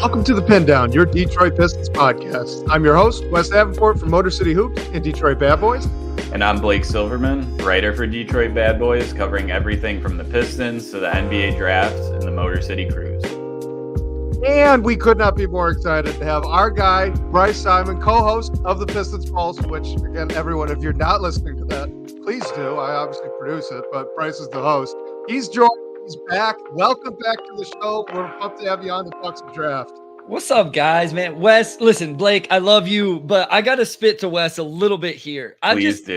Welcome to the Pindown, your Detroit Pistons podcast. I'm your host, Wes Davenport from Motor City Hoops and Detroit Bad Boys. And I'm Blake Silverman, writer for Detroit Bad Boys, covering everything from the Pistons to the NBA Draft and the Motor City Cruise. And we could not be more excited to have our guy, Bryce Simon, co-host of the Pistons Pulse, which, again, everyone, if you're not listening to that, please do. I obviously produce it, but Bryce is the host. He's joined. He's back. Welcome back to the show. We're pumped to have you on the Bucks Draft. What's up, guys, man? Wes, listen, Blake, I love you, but I got to spit to Wes a little bit here. I've just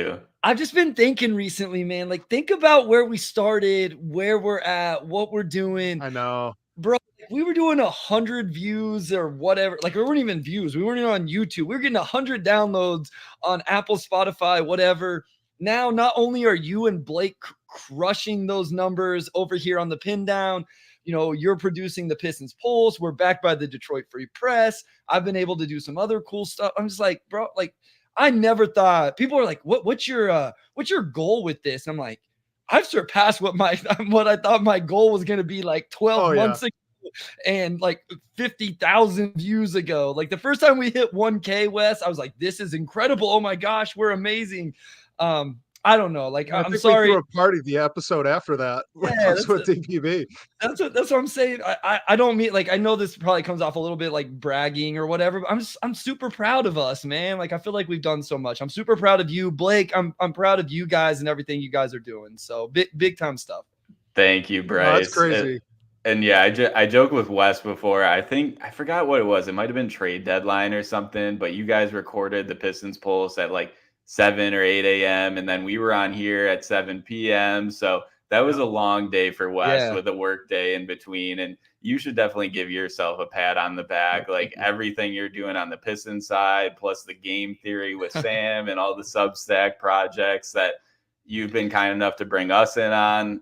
been thinking recently, man, like think about where we started, where we're at, what we're doing. I know. Bro, we were doing 100 views or whatever. Like, we weren't even views. We weren't even on YouTube. We were getting 100 downloads on Apple, Spotify, whatever. Now, not only are you and Blake crushing those numbers over here on the Pindown, you know, you're producing the Pistons Pulse. We're backed by the Detroit Free Press. I've been able to do some other cool stuff. I'm just like, bro, like, I never thought. People are like, what's your goal with this? And I'm like, I've surpassed what I thought my goal was going to be like 12 months ago and like 50,000 views ago. Like the first time we hit 1K, Wes, I was like, this is incredible. Oh my gosh, we're amazing. I don't know. Like, I'm sorry. We threw a party the episode after that. Yeah, that's what DPB. That's what I'm saying. I don't mean, like, I know this probably comes off a little bit like bragging or whatever, but I'm super proud of us, man. Like, I feel like we've done so much. I'm super proud of you, Blake. I'm proud of you guys and everything you guys are doing. So big time stuff. Thank you, Bryce. Oh, that's crazy. And yeah, I joked with Wes before. I forgot what it was. It might have been trade deadline or something, but you guys recorded the Pistons Pulse at like 7 or 8 a.m. and then we were on here at 7 p.m. So that was a long day for Wes with a work day in between. And you should definitely give yourself a pat on the back. Like everything you're doing on the Pistons side, plus the game theory with Sam and all the Substack projects that you've been kind enough to bring us in on.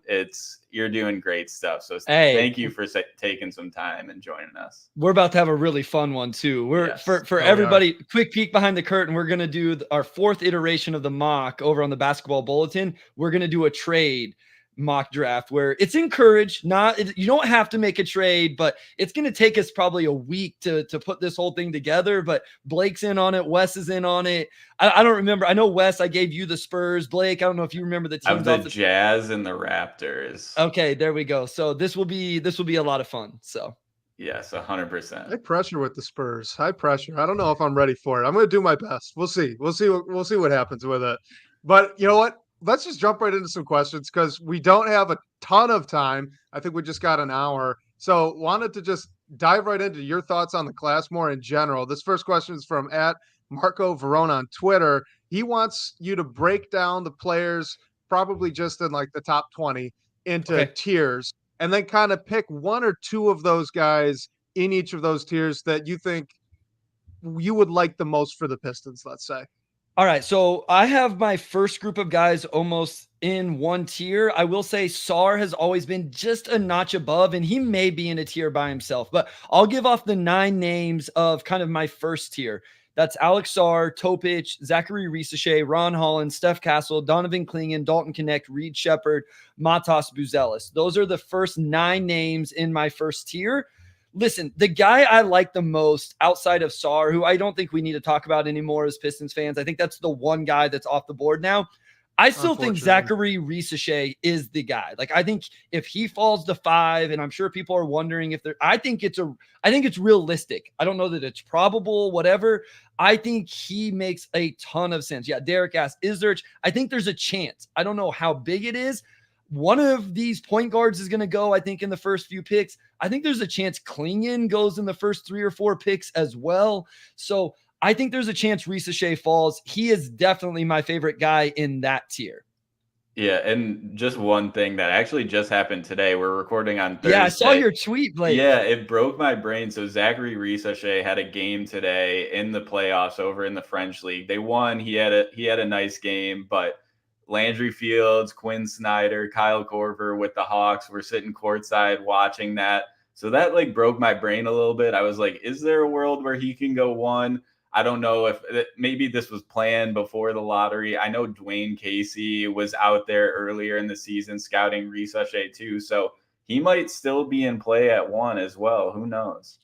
You're doing great stuff. So thank you for taking some time and joining us. We're about to have a really fun one too. For everybody, quick peek behind the curtain. We're going to do our 4th iteration of the mock over on the Basketball Bulletin. We're going to do a trade mock draft where it's encouraged. You don't have to make a trade, but it's going to take us probably a week to put this whole thing together. But Blake's in on it. Wes is in on it. I don't remember. I know, Wes, I gave you the Spurs. Blake, I don't know if you remember the teams. Of the Jazz and the Raptors. Okay, there we go. So this will be a lot of fun. So yes, 100%. High pressure with the Spurs. High pressure. I don't know if I'm ready for it. I'm going to do my best. We'll see. We'll see what happens with it. But you know what? Let's just jump right into some questions because we don't have a ton of time. I think we just got an hour. So wanted to just dive right into your thoughts on the class more in general. This first question is from @Marco Verona on Twitter. He wants you to break down the players, probably just in like the top 20, into tiers, and then kind of pick 1 or 2 of those guys in each of those tiers that you think you would like the most for the Pistons, let's say. All right, so I have my first group of guys almost in one tier. I will say Sarr has always been just a notch above, and he may be in a tier by himself. But I'll give off the 9 names of kind of my first tier. That's Alex Sarr, Topic, Zachary Risachet, Ron Holland, Steph Castle, Donovan Clingan, Dalton Knecht, Reed Sheppard, Matas Buzelis. Those are the first 9 names in my first tier. Listen, the guy I like the most outside of Sarr, who I don't think we need to talk about anymore as Pistons fans, I think that's the one guy that's off the board now. I still think Zachary Risachet is the guy. Like, I think if he falls to 5, and I'm sure people are wondering if I think it's realistic. I don't know that it's probable, whatever. I think he makes a ton of sense. Yeah, Derek asked, is there? I think there's a chance. I don't know how big it is. One of these point guards is going to go, I think, in the first few picks. I think there's a chance Clingan goes in the first 3 or 4 picks as well. So I think there's a chance Risachet falls. He is definitely my favorite guy in that tier. Yeah, and just one thing that actually just happened today. We're recording on Thursday. Yeah, I saw your tweet, Blake. Yeah, it broke my brain. So Zachary Risachet had a game today in the playoffs over in the French League. They won. He had a nice game, but Landry Fields, Quinn Snyder, Kyle Korver with the Hawks were sitting courtside watching that. So that like broke my brain a little bit. I was like, is there a world where he can go 1? I don't know if maybe this was planned before the lottery. I know Dwayne Casey was out there earlier in the season scouting Risachet too. So he might still be in play at 1 as well. Who knows?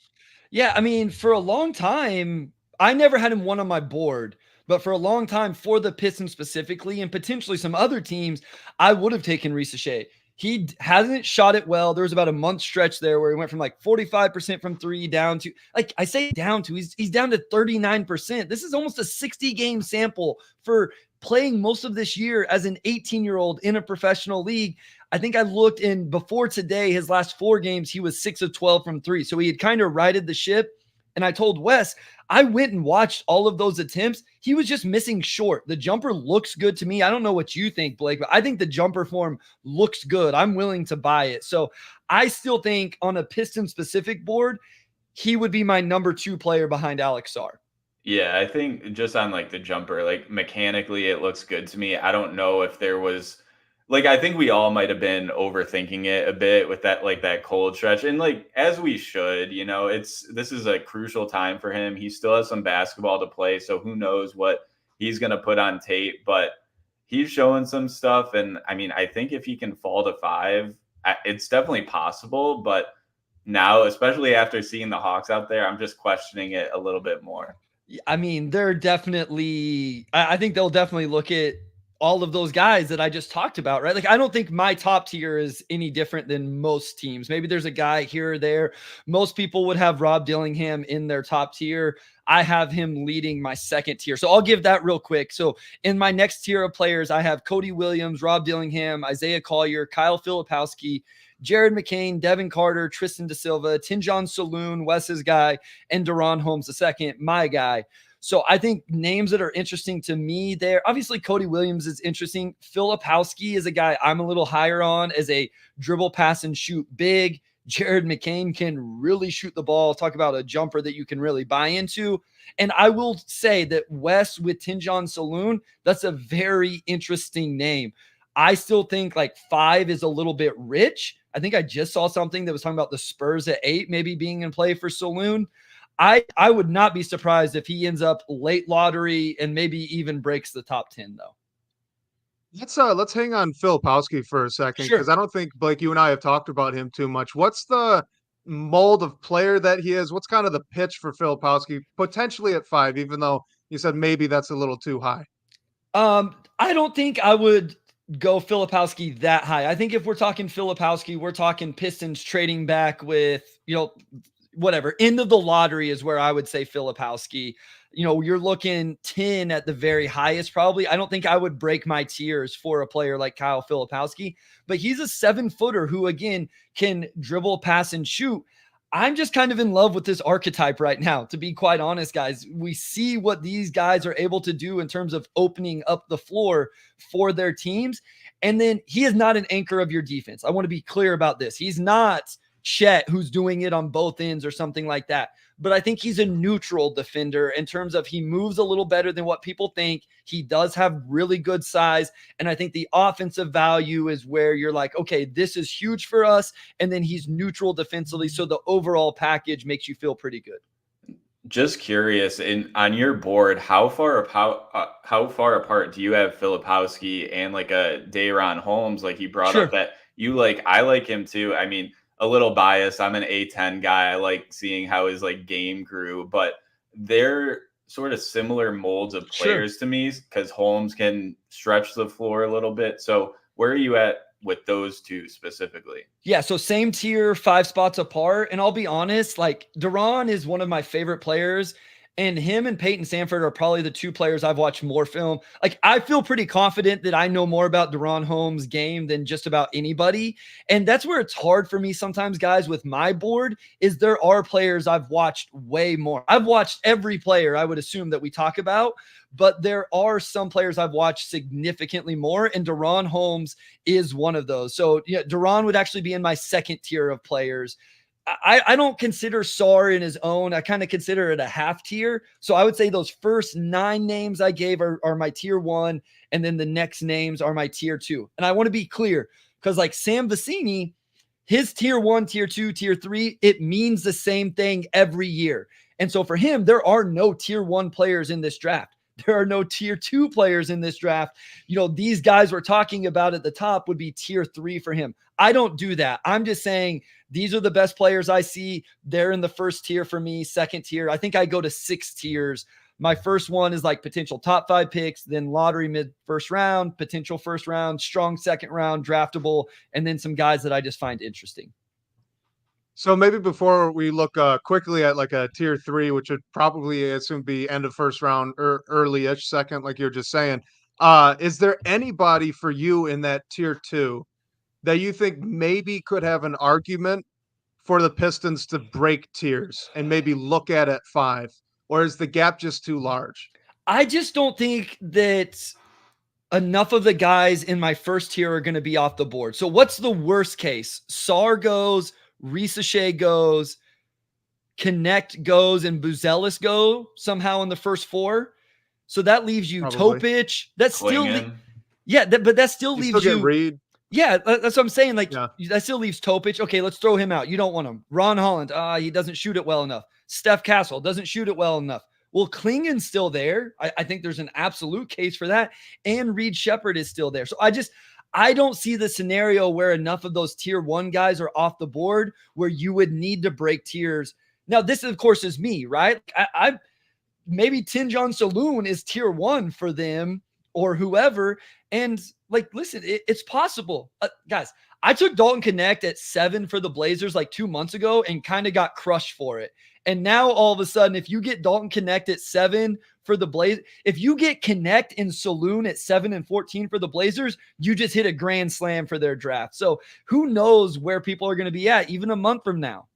Yeah, I mean, for a long time, I never had him one on my board, but for a long time, for the Pistons specifically, and potentially some other teams, I would have taken Ricochet. He hasn't shot it well. There was about a month stretch there where he went from like 45% from three down to, like I say down to, he's down to 39%. This is almost a 60 game sample for playing most of this year as an 18-year-old in a professional league. I think I looked in before today, his last 4 games, he was 6 of 12 from three. So he had kind of righted the ship. And I told Wes, I went and watched all of those attempts. He was just missing short. The jumper looks good to me. I don't know what you think, Blake, but I think the jumper form looks good. I'm willing to buy it. So I still think on a Piston specific board, he would be my number 2 player behind Alex Sarr. Yeah, I think just on like the jumper, like mechanically, it looks good to me. I don't know if there was like, I think we all might have been overthinking it a bit with that, like that cold stretch. And like, as we should, this is a crucial time for him. He still has some basketball to play. So who knows what he's going to put on tape, but he's showing some stuff. And I mean, I think if he can fall to 5, it's definitely possible. But now, especially after seeing the Hawks out there, I'm just questioning it a little bit more. I mean, they're definitely, I think they'll definitely look at all of those guys that I just talked about, right? Like, I don't think my top tier is any different than most teams. Maybe there's a guy here or there. Most people would have Rob Dillingham in their top tier. I have him leading my second tier. So I'll give that real quick. So in my next tier of players, I have Cody Williams, Rob Dillingham, Isaiah Collier, Kyle Filipowski, Jared McCain, Devin Carter, Tristan Da Silva, Tinjon Saloon, Wes's guy, and Deron Holmes II, my guy. So I think names that are interesting to me there, obviously Cody Williams is interesting. Filipowski is a guy I'm a little higher on as a dribble, pass, and shoot big. Jared McCain can really shoot the ball. Talk about a jumper that you can really buy into. And I will say that Wes with Tinjon Saloon, that's a very interesting name. I still think like 5 is a little bit rich. I think I just saw something that was talking about the Spurs at 8 maybe being in play for Saloon. I would not be surprised if he ends up late lottery and maybe even breaks the top 10 though. Let's hang on Filipowski for a second, because Sure. I don't think, Blake, you and I have talked about him too much. What's the mold of player that he is? What's kind of the pitch for Filipowski potentially at 5, even though you said maybe that's a little too high? I don't think I would go Filipowski that high. I think if we're talking Filipowski, we're talking Pistons trading back with, whatever, end of the lottery is where I would say Filipowski. You're looking 10 at the very highest probably. I don't think I would break my tiers for a player like Kyle Filipowski, but he's a 7-footer who, again, can dribble, pass, and shoot. I'm just kind of in love with this archetype right now, to be quite honest, guys. We see what these guys are able to do in terms of opening up the floor for their teams. And then he is not an anchor of your defense. I want to be clear about this. He's not Chet, who's doing it on both ends or something like that. But I think he's a neutral defender in terms of he moves a little better than what people think. He does have really good size. And I think the offensive value is where you're like, okay, this is huge for us. And then he's neutral defensively. So the overall package makes you feel pretty good. Just curious, on your board, how far apart do you have Filipowski and like a Deron Holmes? Like you brought up that you like, I like him too. I mean, a little biased. I'm an A10 guy. I like seeing how his like game grew, but they're sort of similar molds of players to me because Holmes can stretch the floor a little bit. So where are you at with those two specifically? Yeah, so same tier, 5 spots apart. And I'll be honest, like Deron is one of my favorite players. And him and Peyton Sandford are probably the 2 players I've watched more film. Like, I feel pretty confident that I know more about Deron Holmes' game than just about anybody. And that's where it's hard for me sometimes, guys, with my board, is there are players I've watched way more. I've watched every player I would assume that we talk about, but there are some players I've watched significantly more, and Deron Holmes is one of those. So, yeah, Deron would actually be in my second tier of players. I don't consider Sarr in his own. I kind of consider it a half tier. So I would say those first 9 names I gave are my tier 1. And then the next names are my tier 2. And I want to be clear because like Sam Vecini, his tier 1, tier 2, tier 3, it means the same thing every year. And so for him, there are no tier 1 players in this draft. there are no tier 2 players in this draft. These guys we're talking about at the top would be tier 3 for him. I don't do that. I'm just saying these are the best players I see. They're in the first tier for me, second tier. I think I go to 6 tiers. My first one is like potential top 5 picks, then lottery mid first round, potential first round, strong second round, draftable, and then some guys that I just find interesting. So maybe before we look quickly at like a tier 3, which would probably assume be end of first round or early-ish second, like you're just saying, is there anybody for you in that tier 2 that you think maybe could have an argument for the Pistons to break tiers and maybe look at 5? Or is the gap just too large? I just don't think that enough of the guys in my first tier are going to be off the board. So what's the worst case? Sar goes, Ricochet goes, Connect goes, and Buzelis go somehow in the first 4. So that leaves you Topic. That still, but that still leaves you. Reed. Yeah, that's what I'm saying. Like that still leaves Topic. Okay, let's throw him out. You don't want him. Ron Holland, he doesn't shoot it well enough. Steph Castle doesn't shoot it well enough. Well, Klingen's still there. I think there's an absolute case for that. And Reed Sheppard is still there. So I don't see the scenario where enough of those tier 1 guys are off the board where you would need to break tiers. Now, this, of course, is me, right? I maybe Tinjon Saloon is tier 1 for them or whoever. And like, listen, it's possible. Guys, I took Dalton Connect at 7 for the Blazers like 2 months ago and kind of got crushed for it. And now all of a sudden, if you get Dalton Connect at 7 for the Blazers, if you get Connect and Saloon at 7 and 14 for the Blazers, you just hit a grand slam for their draft. So who knows where people are going to be at even a month from now.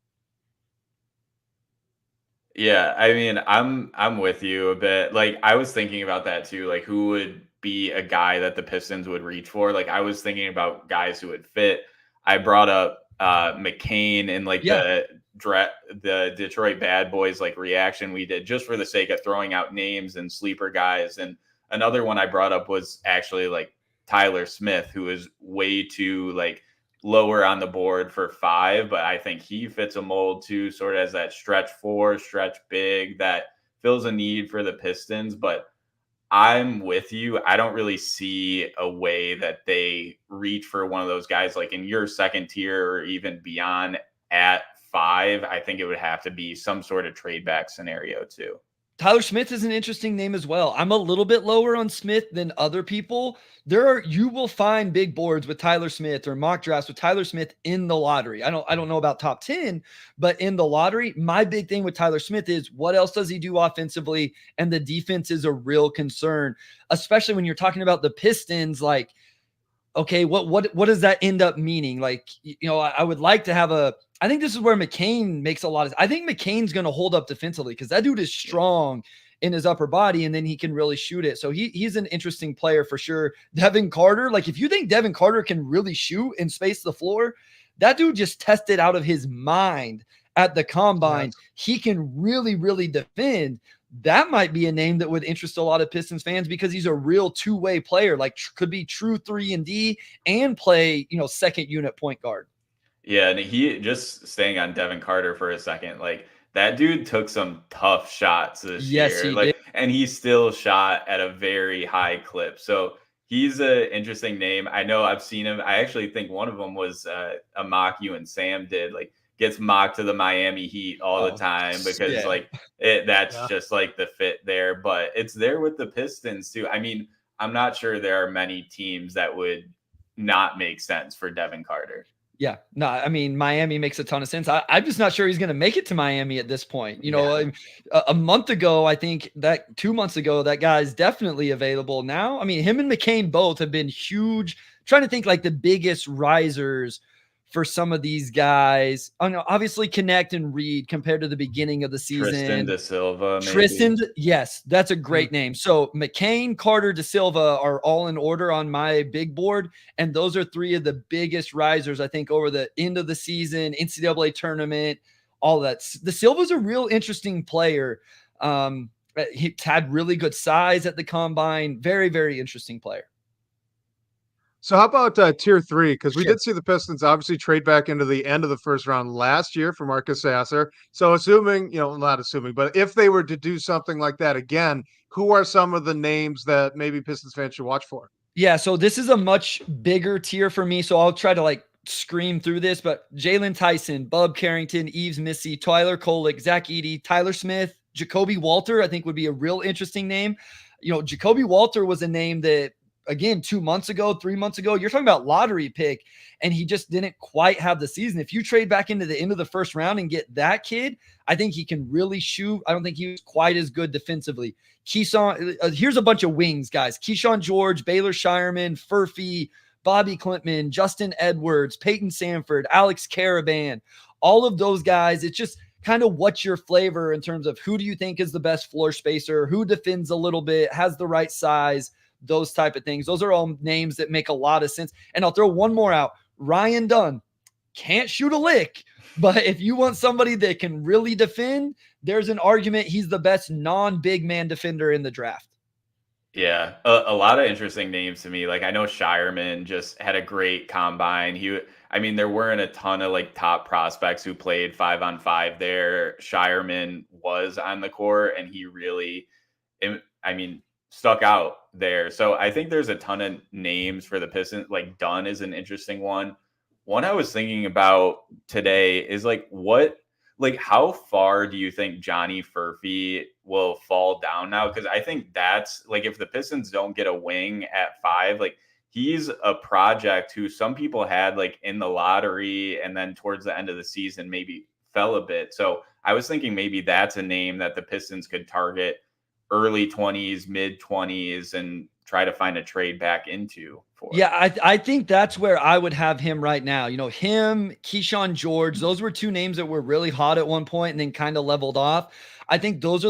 Yeah, I mean, I'm with you a bit. Like, I was thinking about that too. Like, who would be a guy that the Pistons would reach for? Like, I was thinking about guys who would fit. I brought up McCain and like the Detroit Bad Boys like reaction we did just for the sake of throwing out names and sleeper guys. And another one I brought up was actually like Tyler Smith, who is way too like lower on the board for 5, but I think he fits a mold too, sort of as that stretch 4, stretch big that fills a need for the Pistons. But I'm with you. I don't really see a way that they reach for one of those guys like in your second tier or even beyond at 5. I think it would have to be some sort of trade back scenario too. Tyler Smith is an interesting name as well. I'm a little bit lower on Smith than other people. You will find big boards with Tyler Smith or mock drafts with Tyler Smith in the lottery. I don't know about top 10, but in the lottery, my big thing with Tyler Smith is what else does he do offensively? And the defense is a real concern, especially when you're talking about the Pistons. Like, okay, what does that end up meaning? Like, I would like to have I think this is where McCain makes a lot of. I think McCain's going to hold up defensively because that dude is strong in his upper body, and then he can really shoot it. So he's an interesting player for sure. Devin Carter, like if you think Devin Carter can really shoot and space the floor, that dude just tested out of his mind at the combine. Yes. He can really, really defend. That might be a name that would interest a lot of Pistons fans because he's a real two-way player, like could be true 3-and-D and play, second unit point guard. Yeah, and he just staying on Devin Carter for a second, like that dude took some tough shots this year. He did. And he still shot at a very high clip. So he's an interesting name. I know I've seen him. I actually think one of them was a mock you and Sam did, like gets mocked to the Miami Heat all the time because that's just like the fit there. But it's there with the Pistons too. I mean, I'm not sure there are many teams that would not make sense for Devin Carter. Yeah, no, I mean, Miami makes a ton of sense. I'm just not sure he's going to make it to Miami at this point. A month ago, I think that 2 months ago, that guy's definitely available now. I mean, him and McCain both have been huge. I'm trying to think like the biggest risers for some of these guys. Obviously Connect and Reed compared to the beginning of the season. Tristan Da Silva. Maybe. Tristan, yes, that's a great name. So McCain, Carter, Da Silva are all in order on my big board. And those are 3 of the biggest risers, I think, over the end of the season, NCAA tournament, all that. Da Silva's a real interesting player. He had really good size at the combine. Very, very interesting player. So how about tier 3? Because we Sure. did see the Pistons obviously trade back into the end of the first round last year for Marcus Sasser. So assuming, not assuming, but if they were to do something like that again, who are some of the names that maybe Pistons fans should watch for? Yeah, so this is a much bigger tier for me, so I'll try to scream through this, but Jalen Tyson, Bub Carrington, Eves Missy, Tyler Kolek, Zach Edey, Tyler Smith, Jacoby Walter, I think would be a real interesting name. Jacoby Walter was a name that, again, 2 months ago, 3 months ago, you're talking about lottery pick, and he just didn't quite have the season. If you trade back into the end of the first round and get that kid, I think he can really shoot. I don't think he was quite as good defensively. Keyshawn, here's a bunch of wings, guys. Keyshawn George, Baylor Shireman, Furphy, Bobby Clintman, Justin Edwards, Peyton Sanford, Alex Caravan, all of those guys. It's just kind of what's your flavor in terms of who do you think is the best floor spacer, who defends a little bit, has the right size, those type of things. Those are all names that make a lot of sense. And I'll throw one more out. Ryan Dunn can't shoot a lick, but if you want somebody that can really defend, there's an argument he's the best non-big man defender in the draft. Yeah, a lot of interesting names to me. I know Shireman just had a great combine. There weren't a ton of top prospects who played 5-on-5 there. Shireman was on the court and he really, stuck out there. So I think there's a ton of names for the Pistons. Dunn is an interesting one. One I was thinking about today is how far do you think Johnny Furphy will fall down now? Because I think that's if the Pistons don't get a wing at 5, he's a project who some people had in the lottery and then towards the end of the season maybe fell a bit. So I was thinking maybe that's a name that the Pistons could target early 20s, mid 20s, and try to find a trade back into for. Yeah, I think that's where I would have him right now. Him, Keyshawn George, those were two names that were really hot at one point and then kind of leveled off. I think those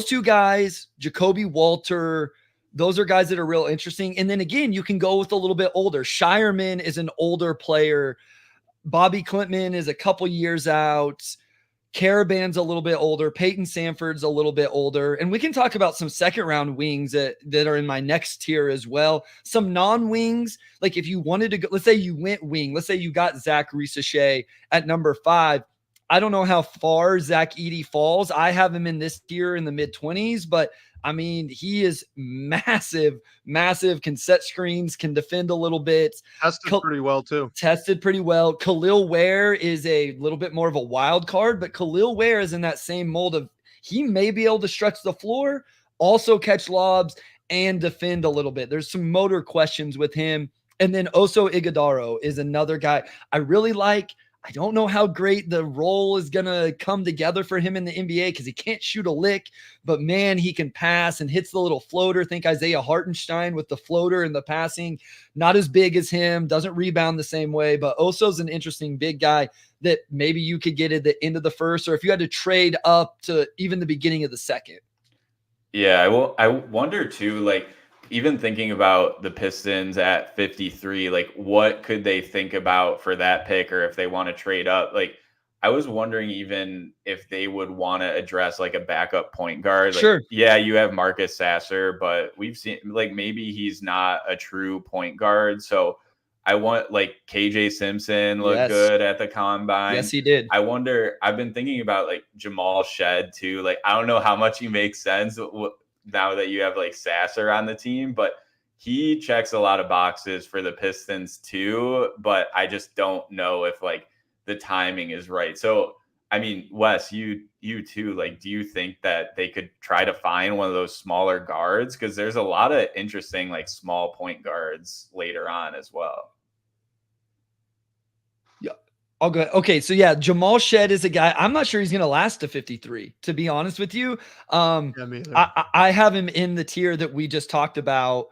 two guys, Jacoby Walter, those are guys that are real interesting. And then again, you can go with a little bit older. Shireman is an older player. Bobby Clintman is a couple years out. Caravan's a little bit older. Peyton Sanford's a little bit older. And we can talk about some second round wings that are in my next tier as well. Some non-wings, if you wanted to go, let's say you went wing. Let's say you got Zach Reese at number 5. I don't know how far Zach Edey falls. I have him in this tier in the mid-20s, but he is massive, can set screens, can defend a little bit. Tested pretty well too. Tested pretty well. Khalil Ware is a little bit more of a wild card, but Khalil Ware is in that same mold of he may be able to stretch the floor, also catch lobs, and defend a little bit. There's some motor questions with him. And then Oso Iguodaro is another guy I really like. I don't know how great the role is going to come together for him in the NBA because he can't shoot a lick, but man, he can pass and hits the little floater. Think Isaiah Hartenstein with the floater and the passing. Not as big as him, doesn't rebound the same way, but Oso's an interesting big guy that maybe you could get at the end of the first, or if you had to trade up to even the beginning of the second. Yeah, I wonder too, even thinking about the Pistons at 53, what could they think about for that pick, or if they want to trade up? I was wondering even if they would want to address a backup point guard. Sure. Yeah, you have Marcus Sasser, but we've seen maybe he's not a true point guard. So I want KJ Simpson looked good at the combine. Yes, he did. I wonder, I've been thinking about Jamal Shed too. I don't know how much he makes sense now that you have Sasser on the team, but he checks a lot of boxes for the Pistons too, but I just don't know if the timing is right. So, Wes, you too, do you think that they could try to find one of those smaller guards? Cause there's a lot of interesting, small point guards later on as well. I'll go. Okay. So yeah, Jamal Shed is a guy. I'm not sure he's going to last to 53, to be honest with you. I have him in the tier that we just talked about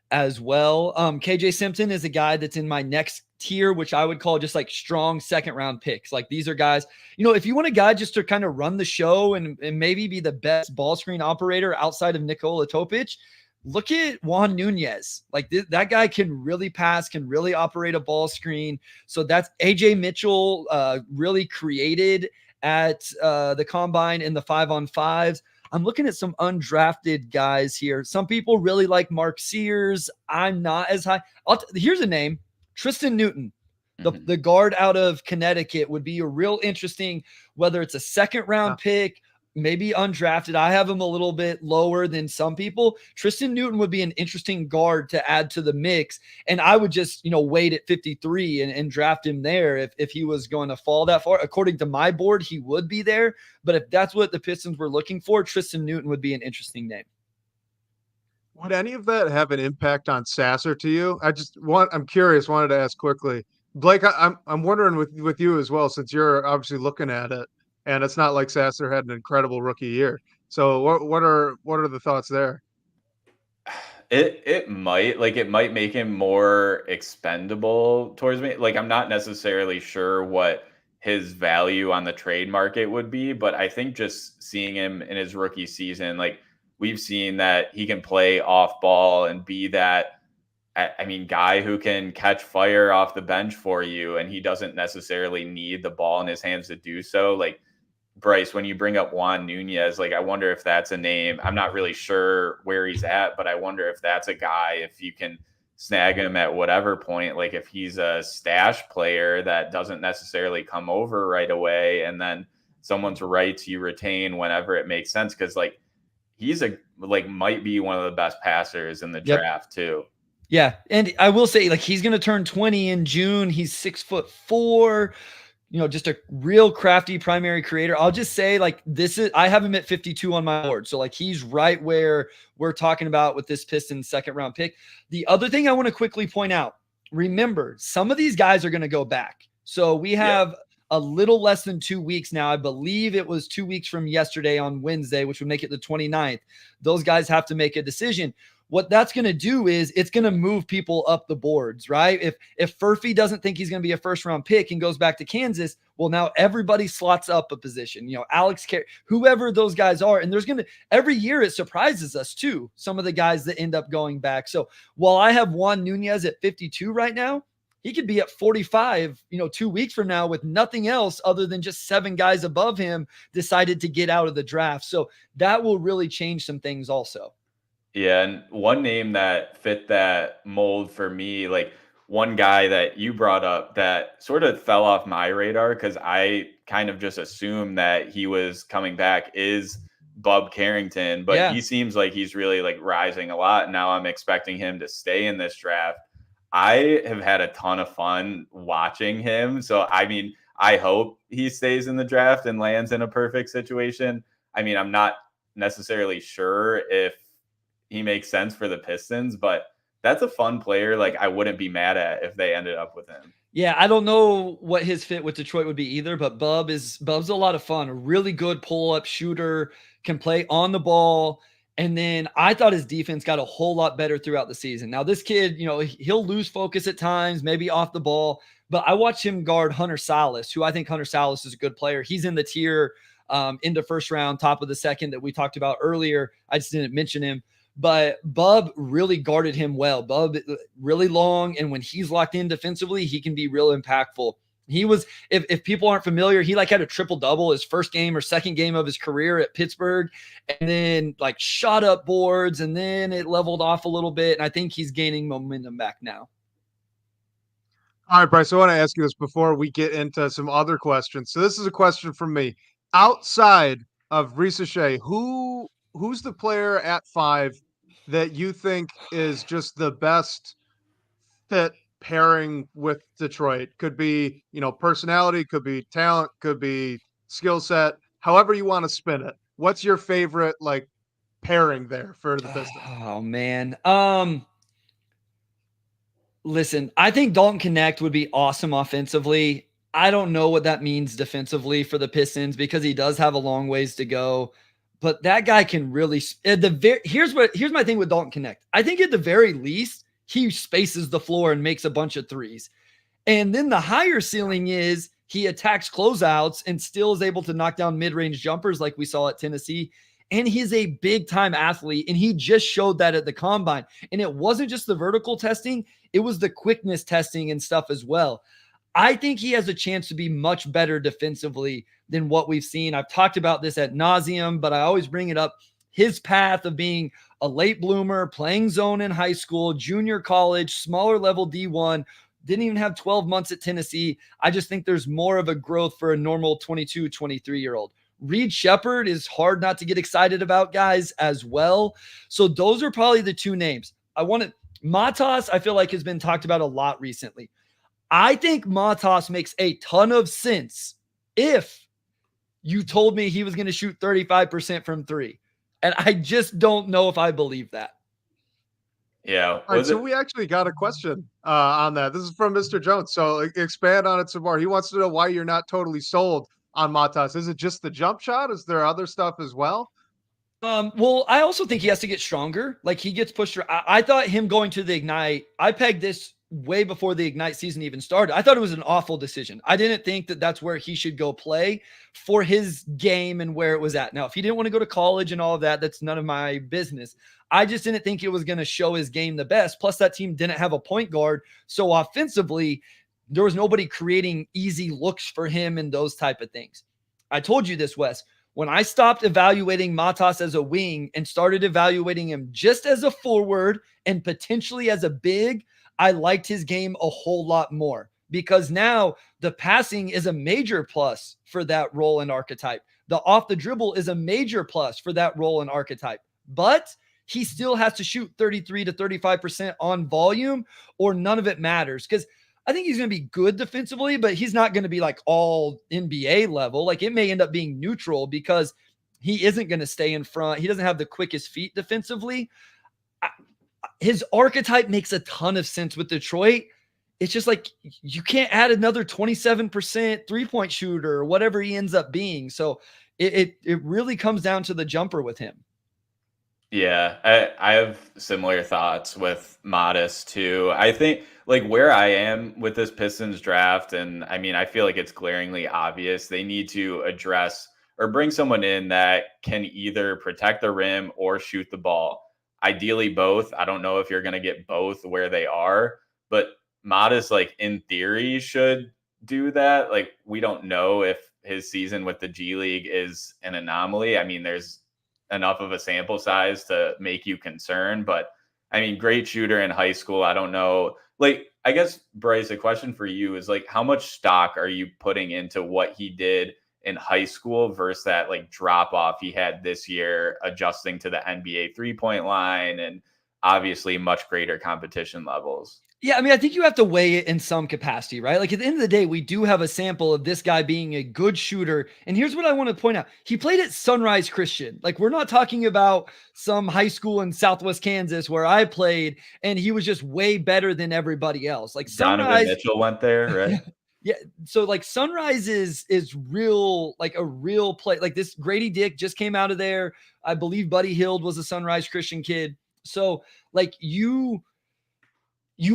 as well. KJ Simpson is a guy that's in my next tier, which I would call just strong second round picks. These are guys, if you want a guy just to kind of run the show and maybe be the best ball screen operator outside of Nikola Topic, look at Juan Nunez. That guy can really pass, can really operate a ball screen. So that's AJ Mitchell really created at the combine in the 5-on-5s. I'm looking at some undrafted guys here. Some people really like Mark Sears. I'm not as high. Here's a name, Tristan Newton. The guard out of Connecticut would be a real interesting, whether it's a second round pick, maybe undrafted. I have him a little bit lower than some people. Tristan Newton would be an interesting guard to add to the mix. And I would just, wait at 53 and draft him there if he was going to fall that far. According to my board, he would be there. But if that's what the Pistons were looking for, Tristan Newton would be an interesting name. Would any of that have an impact on Sasser to you? I'm curious, wanted to ask quickly. Blake, I'm wondering with you as well, since you're obviously looking at it. And it's not like Sasser had an incredible rookie year. So what are the thoughts there? It might make him more expendable towards me. Like, I'm not necessarily sure what his value on the trade market would be, but I think just seeing him in his rookie season, like, we've seen that he can play off ball and be that, guy who can catch fire off the bench for you, and he doesn't necessarily need the ball in his hands to do so. Like, Bryce, when you bring up Juan Nunez, like, I wonder if that's a name. I'm not really sure where he's at, but I wonder if that's a guy, if you can snag him at whatever point, like if he's a stash player that doesn't necessarily come over right away, and then someone's rights you retain whenever it makes sense. Cause like he's might be one of the best passers in the draft too. Yeah. And I will say, like, he's going to turn 20 in June. He's 6'4", just a real crafty primary creator. I'll just say, like, I have him at 52 on my board. So like, he's right where we're talking about with this Pistons second round pick. The other thing I want to quickly point out, remember, some of these guys are going to go back. So we have a little less than 2 weeks now. I believe it was 2 weeks from yesterday on Wednesday, which would make it the 29th. Those guys have to make a decision. What that's going to do is it's going to move people up the boards, right? If Furphy doesn't think he's going to be a first round pick and goes back to Kansas, well, now everybody slots up a position, Alex Carey, whoever those guys are. And every year it surprises us too, some of the guys that end up going back. So while I have Juan Nunez at 52 right now, he could be at 45, 2 weeks from now with nothing else other than just 7 guys above him decided to get out of the draft. So that will really change some things also. Yeah, and one name that fit that mold for me, like one guy that you brought up that sort of fell off my radar because I kind of just assumed that he was coming back, is Bub Carrington. But he seems like he's really like rising a lot. And now I'm expecting him to stay in this draft. I have had a ton of fun watching him. So, I hope he stays in the draft and lands in a perfect situation. I'm not necessarily sure if he makes sense for the Pistons, but that's a fun player. Like, I wouldn't be mad at if they ended up with him. Yeah, I don't know what his fit with Detroit would be either, but Bub's a lot of fun. A really good pull-up shooter, can play on the ball. And then I thought his defense got a whole lot better throughout the season. Now, this kid, he'll lose focus at times, maybe off the ball, but I watched him guard Hunter Salas, who I think Hunter Salas is a good player. He's in the tier into first round, top of the second that we talked about earlier. I just didn't mention him. But Bub really guarded him well. Bub really long, and when he's locked in defensively, he can be real impactful. He was, if people aren't familiar, he had a triple-double his first game or second game of his career at Pittsburgh, and then shot up boards, and then it leveled off a little bit, and I think he's gaining momentum back now. All right, Bryce, I want to ask you this before we get into some other questions. So this is a question from me. Outside of Risa Shea, who's the player at 5 that you think is just the best fit pairing with Detroit? Could be, personality, could be talent, could be skill set, however you want to spin it. What's your favorite pairing there for the Pistons? Oh man. Listen, I think Dalton Knecht would be awesome offensively. I don't know what that means defensively for the Pistons because he does have a long ways to go. But that guy can really here's my thing with Dalton Knecht. I think at the very least, he spaces the floor and makes a bunch of threes. And then the higher ceiling is he attacks closeouts and still is able to knock down mid-range jumpers like we saw at Tennessee. And he's a big-time athlete, and he just showed that at the Combine. And it wasn't just the vertical testing, it was the quickness testing and stuff as well. I think he has a chance to be much better defensively than what we've seen. I've talked about this ad nauseum, but I always bring it up. His path of being a late bloomer, playing zone in high school, junior college, smaller level D1, didn't even have 12 months at Tennessee. I just think there's more of a growth for a normal 22, 23-year-old. Reed Sheppard is hard not to get excited about, guys, as well. So those are probably the two names. Matas, I feel like, has been talked about a lot recently. I think Matas makes a ton of sense if you told me he was going to shoot 35% from three. And I just don't know if I believe that. Yeah. All right, so we actually got a question on that. This is from Mr. Jones. So expand on it some more. He wants to know why you're not totally sold on Matas. Is it just the jump shot? Is there other stuff as well? Well, I also think he has to get stronger. Like, he gets pushed. I thought him going to the Ignite, I pegged this way before the Ignite season even started. I thought it was an awful decision. I didn't think that that's where he should go play for his game and where it was at. Now, if he didn't want to go to college and all of that, that's none of my business. I just didn't think it was going to show his game the best. Plus, that team didn't have a point guard. So offensively, there was nobody creating easy looks for him and those type of things. I told you this, Wes. When I stopped evaluating Matas as a wing and started evaluating him just as a forward and potentially as a big, I liked his game a whole lot more, because now the passing is a major plus for that role and archetype. The off the dribble is a major plus for that role and archetype. But he still has to shoot 33 to 35% on volume, or none of it matters. Because I think he's going to be good defensively, but he's not going to be like all NBA level. Like, it may end up being neutral because he isn't going to stay in front. He doesn't have the quickest feet defensively. His archetype makes a ton of sense with Detroit. It's just like, you can't add another 27% three-point shooter or whatever he ends up being. So it really comes down to the jumper with him. Yeah, I have similar thoughts with Modest too. I think, like, where I am with this Pistons draft, and I mean, I feel like it's glaringly obvious, they need to address or bring someone in that can either protect the rim or shoot the ball. Ideally both. I don't know if you're going to get both where they are, but Modest, like, in theory, should do that. Like, we don't know if his season with the G League is an anomaly. I mean, there's enough of a sample size to make you concerned, but I mean, great shooter in high school. I don't know. Like, I guess, Bryce, a question for you is, like, how much stock are you putting into what he did in high school versus that, like, drop off he had this year, adjusting to the NBA 3-point line and obviously much greater competition levels? Yeah, I mean, I think you have to weigh it in some capacity, right? Like, at the end of the day, we do have a sample of this guy being a good shooter. And here's what I want to point out. He played at Sunrise Christian. Like, we're not talking about some high school in Southwest Kansas where I played and he was just way better than everybody else. Like, Sunrise, Donovan Mitchell went there, right? Yeah. So, like, Sunrise is real, like a real play. Like, this Grady Dick just came out of there. I believe Buddy Hield was a Sunrise Christian kid. So, like, you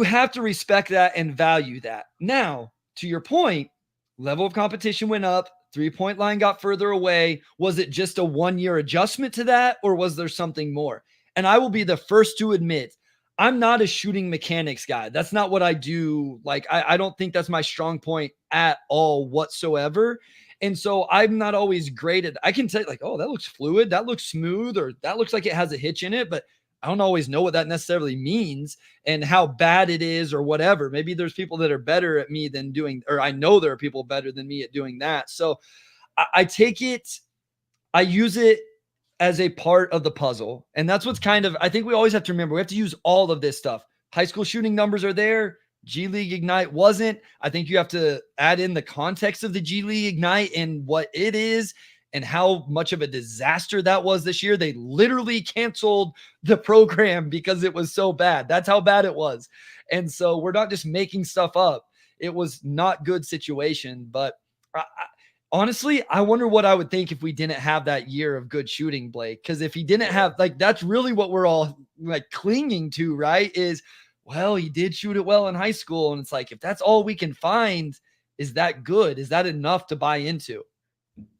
have to respect that and value that. Now, to your point, level of competition went up, 3-point line got further away. Was it just a 1-year adjustment to that, or was there something more? And I will be the first to admit, I'm not a shooting mechanics guy. That's not what I do. Like, I don't think that's my strong point at all whatsoever. And so I'm not always great at, I can tell you, like, oh, that looks fluid, that looks smooth, or that looks like it has a hitch in it, but I don't always know what that necessarily means and how bad it is or whatever. Maybe there's people that are better at me than doing, or I know there are people better than me at doing that. So I take it, I use it as a part of the puzzle. And that's what's kind of, I think we always have to remember, we have to use all of this stuff. High school shooting numbers are there. G League Ignite wasn't. I think you have to add in the context of the G League Ignite and what it is and how much of a disaster that was this year. They literally canceled the program because it was so bad. That's how bad it was. And so we're not just making stuff up. It was not good situation. But honestly, I wonder what I would think if we didn't have that year of good shooting, Blake. Because if he didn't have, like, that's really what we're all, like, clinging to, right? Is, well, he did shoot it well in high school. And it's like, if that's all we can find, is that good? Is that enough to buy into?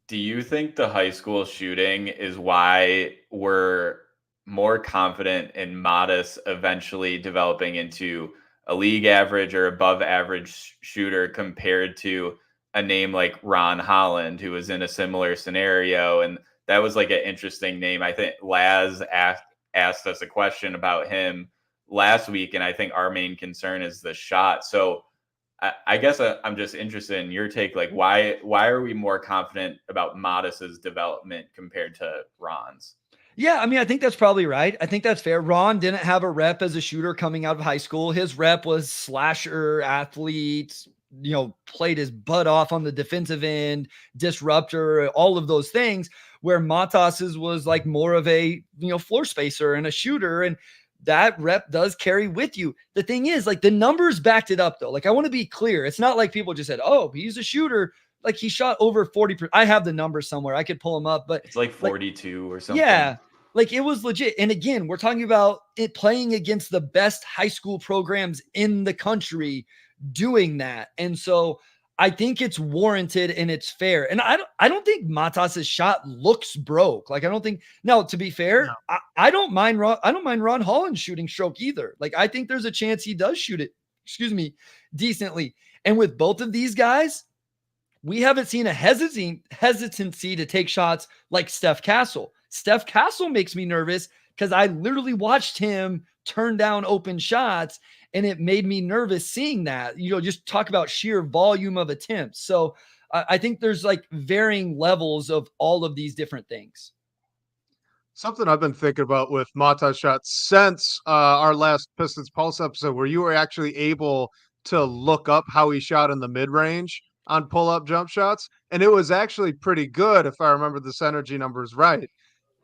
Do you think the high school shooting is why we're more confident in Modest eventually developing into a league average or above average shooter compared to a name like Ron Holland, who was in a similar scenario. And that was like an interesting name. I think Laz asked us a question about him last week, and I think our main concern is the shot. So I guess I'm just interested in your take. Like, why are we more confident about Modest's development compared to Ron's? Yeah, I mean, I think that's probably right. I think that's fair. Ron didn't have a rep as a shooter coming out of high school. His rep was slasher, athlete, played his butt off on the defensive end, disruptor, all of those things, where Matas's was like more of a, floor spacer and a shooter. And that rep does carry with you. The thing is, like, the numbers backed it up, though. Like, I want to be clear. It's not like people just said, oh, he's a shooter. Like, he shot over 40%. I have the numbers somewhere. I could pull them up, but it's like 42 or something. Yeah. Like, it was legit. And again, we're talking about it playing against the best high school programs in the country doing that. And so I think it's warranted and it's fair. And I don't think Matas's shot looks broke. Like, I don't think, now, to be fair, no. I don't mind Ron Holland's shooting stroke either. Like, I think there's a chance he does shoot it, decently. And with both of these guys, we haven't seen a hesitancy to take shots like Steph Castle. Steph Castle makes me nervous because I literally watched him turn down open shots, and it made me nervous seeing that, just talk about sheer volume of attempts. So I think there's like varying levels of all of these different things. Something I've been thinking about with Mata's shots since our last Pistons Pulse episode, where you were actually able to look up how he shot in the mid-range on pull-up jump shots, and it was actually pretty good if I remember the synergy numbers right.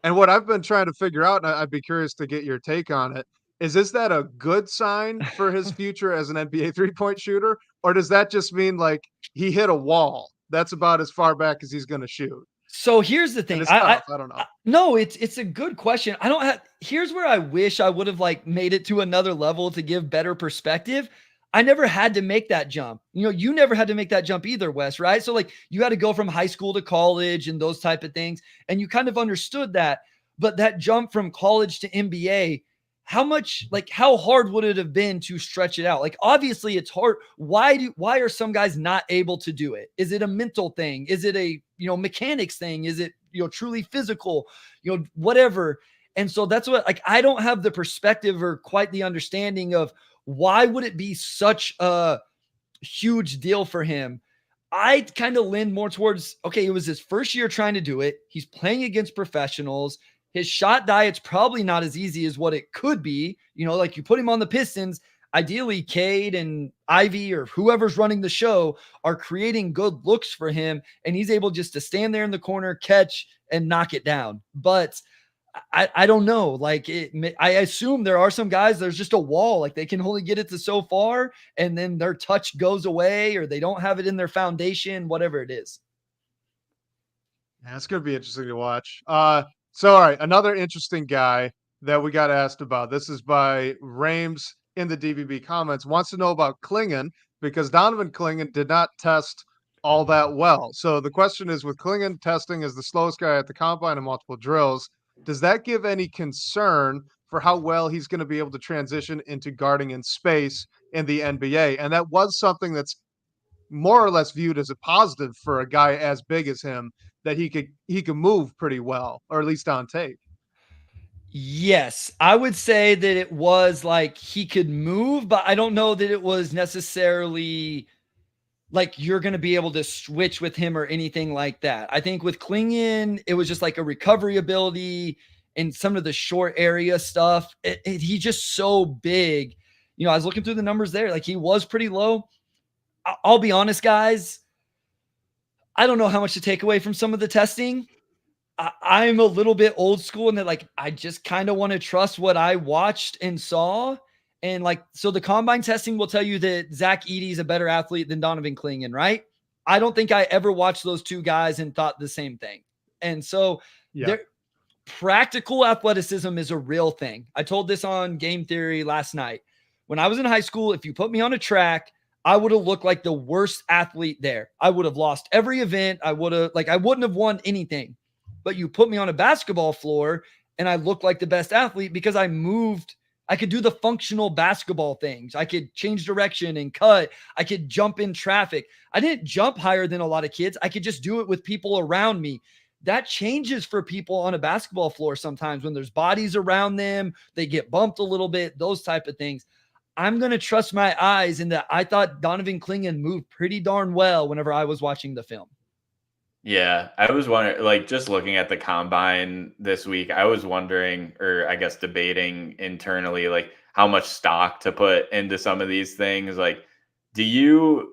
And what I've been trying to figure out, and I'd be curious to get your take on it, is that a good sign for his future as an NBA three-point shooter? Or does that just mean like he hit a wall? That's about as far back as he's going to shoot. So here's the thing. I don't know. No, it's a good question. Here's where I wish I would have like made it to another level to give better perspective. I never had to make that jump. You never had to make that jump either, Wes, right? So like you had to go from high school to college and those type of things. And you kind of understood that, but that jump from college to NBA, how hard would it have been to stretch it out? Like, obviously it's hard. Why are some guys not able to do it? Is it a mental thing? Is it a, mechanics thing? Is it, truly physical, whatever. And so that's what, like, I don't have the perspective or quite the understanding of why would it be such a huge deal for him. I kind of lean more towards, okay, it was his first year trying to do it. He's playing against professionals. His shot diet's probably not as easy as what it could be. Like you put him on the Pistons, ideally Cade and Ivy or whoever's running the show are creating good looks for him. And he's able just to stand there in the corner, catch and knock it down. But I don't know. Like I assume there are some guys, there's just a wall, like they can only get it to so far and then their touch goes away or they don't have it in their foundation, whatever it is. Yeah, it's going to be interesting to watch. So, all right, another interesting guy that we got asked about. This is by Rames in the DVB comments. Wants to know about Klingon because Donovan Klingon did not test all that well. So the question is, with Klingon testing as the slowest guy at the combine in multiple drills, does that give any concern for how well he's going to be able to transition into guarding in space in the NBA? And that was something that's more or less viewed as a positive for a guy as big as him, that he could move pretty well, or at least on tape. Yes, I would say that it was like he could move, but I don't know that it was necessarily like you're going to be able to switch with him or anything like that. I think with Klingon, it was just like a recovery ability and some of the short area stuff. He's just so big. I was looking through the numbers there. Like he was pretty low. I'll be honest, guys. I don't know how much to take away from some of the testing. I'm a little bit old school in that, like, I just kind of want to trust what I watched and saw. And like, so the combine testing will tell you that Zach Edey is a better athlete than Donovan Klingon, right? I don't think I ever watched those two guys and thought the same thing. And so practical athleticism is a real thing. I told this on Game Theory last night. When I was in high school, if you put me on a track, I would have looked like the worst athlete there. I would have lost every event. I wouldn't have won anything. But you put me on a basketball floor and I looked like the best athlete because I moved I could do the functional basketball things. I could change direction and cut. I could jump in traffic. I didn't jump higher than a lot of kids. I could just do it with people around me. That changes for people on a basketball floor sometimes when there's bodies around them, they get bumped a little bit, those type of things. I'm going to trust my eyes in that. I thought Donovan Clingan moved pretty darn well whenever I was watching the film. Yeah, I was wondering, like, just looking at the combine this week, I was wondering, or I guess debating internally, like, how much stock to put into some of these things. Like, do you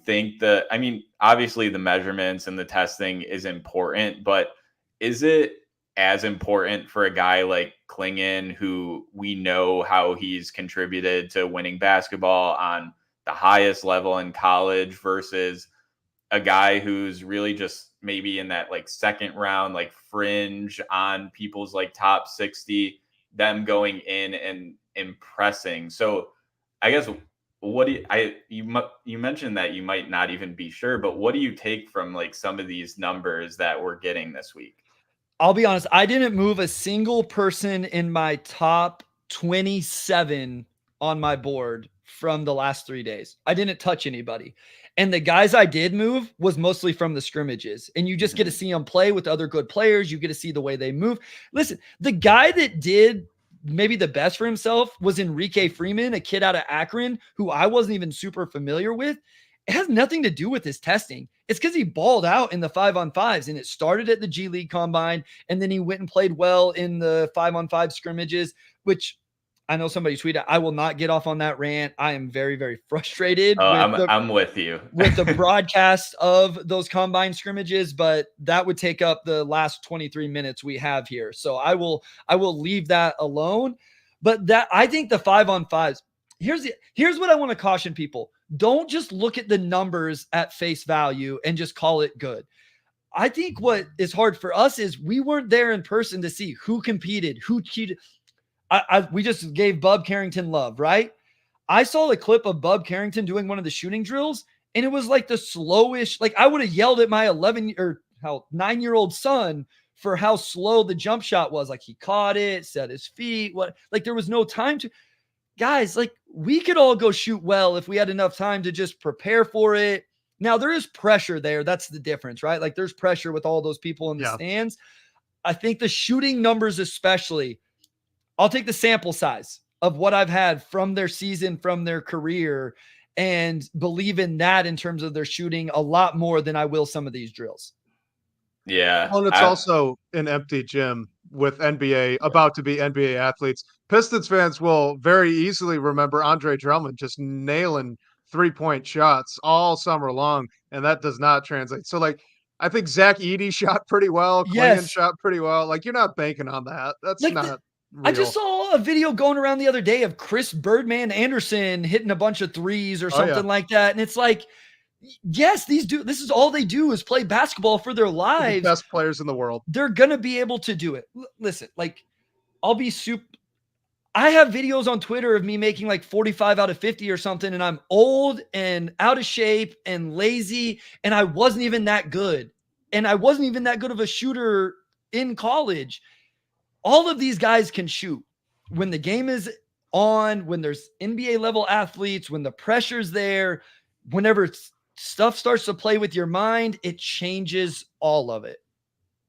think that, I mean, obviously the measurements and the testing is important, but is it as important for a guy like Clingan, who we know how he's contributed to winning basketball on the highest level in college, versus a guy who's really just maybe in that like second round, like fringe on people's like top 60, them going in and impressing? So I guess what do you mentioned that you might not even be sure, but what do you take from like some of these numbers that we're getting this week? I'll be honest, I didn't move a single person in my top 27 on my board from the last 3 days. I didn't touch anybody. And the guys I did move was mostly from the scrimmages. And you just get to see them play with other good players. You get to see the way they move. Listen, the guy that did maybe the best for himself was Enrique Freeman, a kid out of Akron, who I wasn't even super familiar with. It has nothing to do with his testing. It's because he balled out in the 5-on-5s, and it started at the G League Combine, and then he went and played well in the 5-on-5 scrimmages, which I know somebody tweeted. I will not get off on that rant. I am very, very frustrated. I'm with you with the broadcast of those combine scrimmages, but that would take up the last 23 minutes we have here. So I will leave that alone. But that, I think the 5-on-5s, here's what I want to caution people. Don't just look at the numbers at face value and just call it good. I think what is hard for us is we weren't there in person to see who competed, who cheated. We just gave Bub Carrington love, right? I saw a clip of Bub Carrington doing one of the shooting drills, and it was like the slowish, like I would have yelled at my 9-year-old son for how slow the jump shot was. Like he caught it, set his feet, like there was no time to. Guys, like we could all go shoot well if we had enough time to just prepare for it. Now there is pressure there. That's the difference, right? Like there's pressure with all those people in the stands. I think the shooting numbers, especially, I'll take the sample size of what I've had from their season, from their career, and believe in that in terms of their shooting a lot more than I will some of these drills. Yeah. Well, and it's also an empty gym with about to be NBA athletes. Pistons fans will very easily remember Andre Drummond just nailing 3-point shots all summer long, and that does not translate. So, like, I think Zach Edey shot pretty well. Clingan shot pretty well. Like, you're not banking on that. That's like not real. I just saw a video going around the other day of Chris Birdman Anderson hitting a bunch of threes or something like that. And it's like, yes, this is all they do is play basketball for their lives. The best players in the world. They're going to be able to do it. Listen, like I have videos on Twitter of me making like 45 out of 50 or something, and I'm old and out of shape and lazy, and I wasn't even that good. And I wasn't even that good of a shooter in college. All of these guys can shoot when the game is on, when there's NBA level athletes, when the pressure's there, whenever stuff starts to play with your mind, it changes all of it.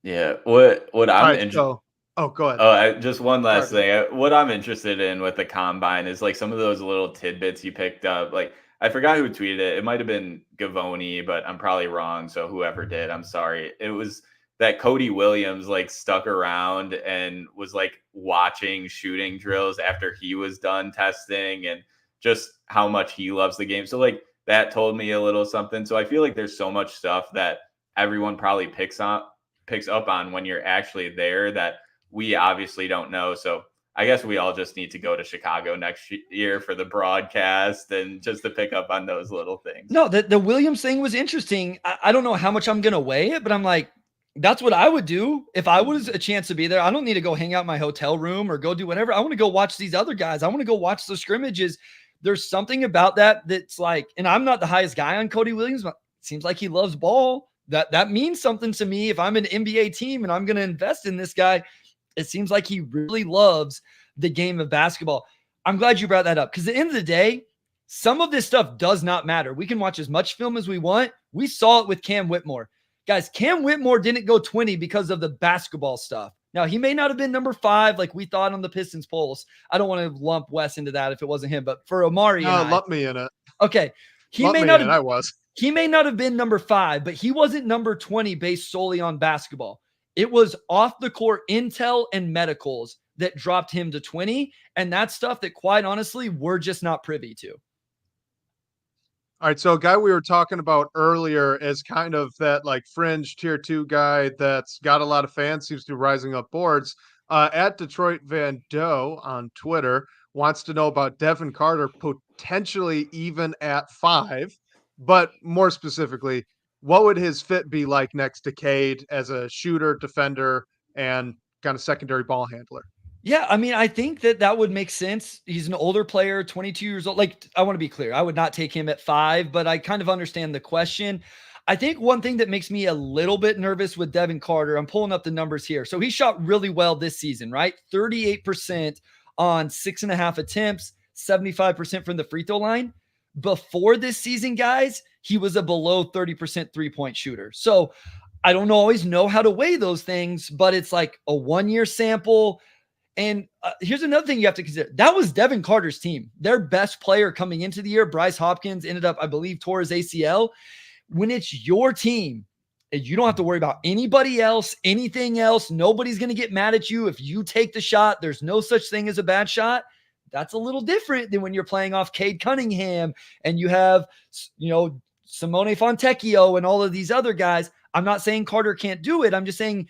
Yeah. What I'm interested. Go ahead. Just one last thing. What I'm interested in with the combine is like some of those little tidbits you picked up. Like I forgot who tweeted it. It might have been Gavoni, but I'm probably wrong. So whoever did, I'm sorry. It was that Cody Williams like stuck around and was like watching shooting drills after he was done testing, and just how much he loves the game. So like that told me a little something. So I feel like there's so much stuff that everyone probably picks up on when you're actually there that we obviously don't know. So I guess we all just need to go to Chicago next year for the broadcast and just to pick up on those little things. No, the Williams thing was interesting. I don't know how much I'm going to weigh it, but I'm like, that's what I would do if I was a chance to be there. I don't need to go hang out in my hotel room or go do whatever. I want to go watch these other guys. I want to go watch the scrimmages. There's something about that's like, and I'm not the highest guy on Cody Williams, but it seems like he loves ball. That means something to me. If I'm an NBA team and I'm going to invest in this guy, it seems like he really loves the game of basketball. I'm glad you brought that up, because at the end of the day, some of this stuff does not matter. We can watch as much film as we want. We saw it with Cam Whitmore. Guys, Cam Whitmore didn't go 20 because of the basketball stuff. Now, he may not have been number 5 like we thought on the Pistons Pulse. I don't want to lump Wes into that if it wasn't him, but for Omari and I. Lump me in it. Okay. He may not have been number 5, but he wasn't number 20 based solely on basketball. It was off the court intel and medicals that dropped him to 20. And that's stuff that, quite honestly, we're just not privy to. All right, so a guy we were talking about earlier is kind of that like fringe tier 2 guy that's got a lot of fans, seems to be rising up boards. At Detroit Van Doe on Twitter wants to know about Devin Carter potentially even at 5, but more specifically, what would his fit be like next to Cade as a shooter, defender, and kind of secondary ball handler? Yeah, I mean, I think that would make sense. He's an older player, 22 years old. Like, I want to be clear, I would not take him at 5, but I kind of understand the question. I think one thing that makes me a little bit nervous with Devin Carter, I'm pulling up the numbers here. So he shot really well this season, right? 38% on 6.5 attempts, 75% from the free throw line. Before this season, guys, he was a below 30% three-point shooter. So I don't always know how to weigh those things, but it's like a 1-year sample. And here's another thing you have to consider. That was Devin Carter's team. Their best player coming into the year, Bryce Hopkins, ended up, I believe, tore his ACL. When it's your team, and you don't have to worry about anybody else, anything else. Nobody's going to get mad at you if you take the shot. There's no such thing as a bad shot. That's a little different than when you're playing off Cade Cunningham and you have, Simone Fontecchio and all of these other guys. I'm not saying Carter can't do it. I'm just saying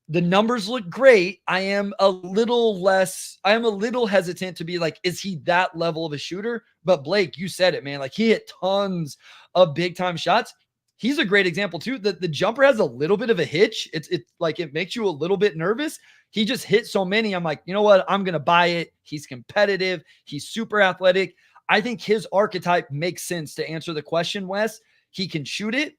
the numbers look great. I am a little hesitant to be like, is he that level of a shooter? But Blake, you said it, man. Like, he hit tons of big time shots. He's a great example too. The jumper has a little bit of a hitch. It's like, it makes you a little bit nervous. He just hit so many. I'm like, you know what? I'm going to buy it. He's competitive. He's super athletic. I think his archetype makes sense to answer the question, Wes. He can shoot it.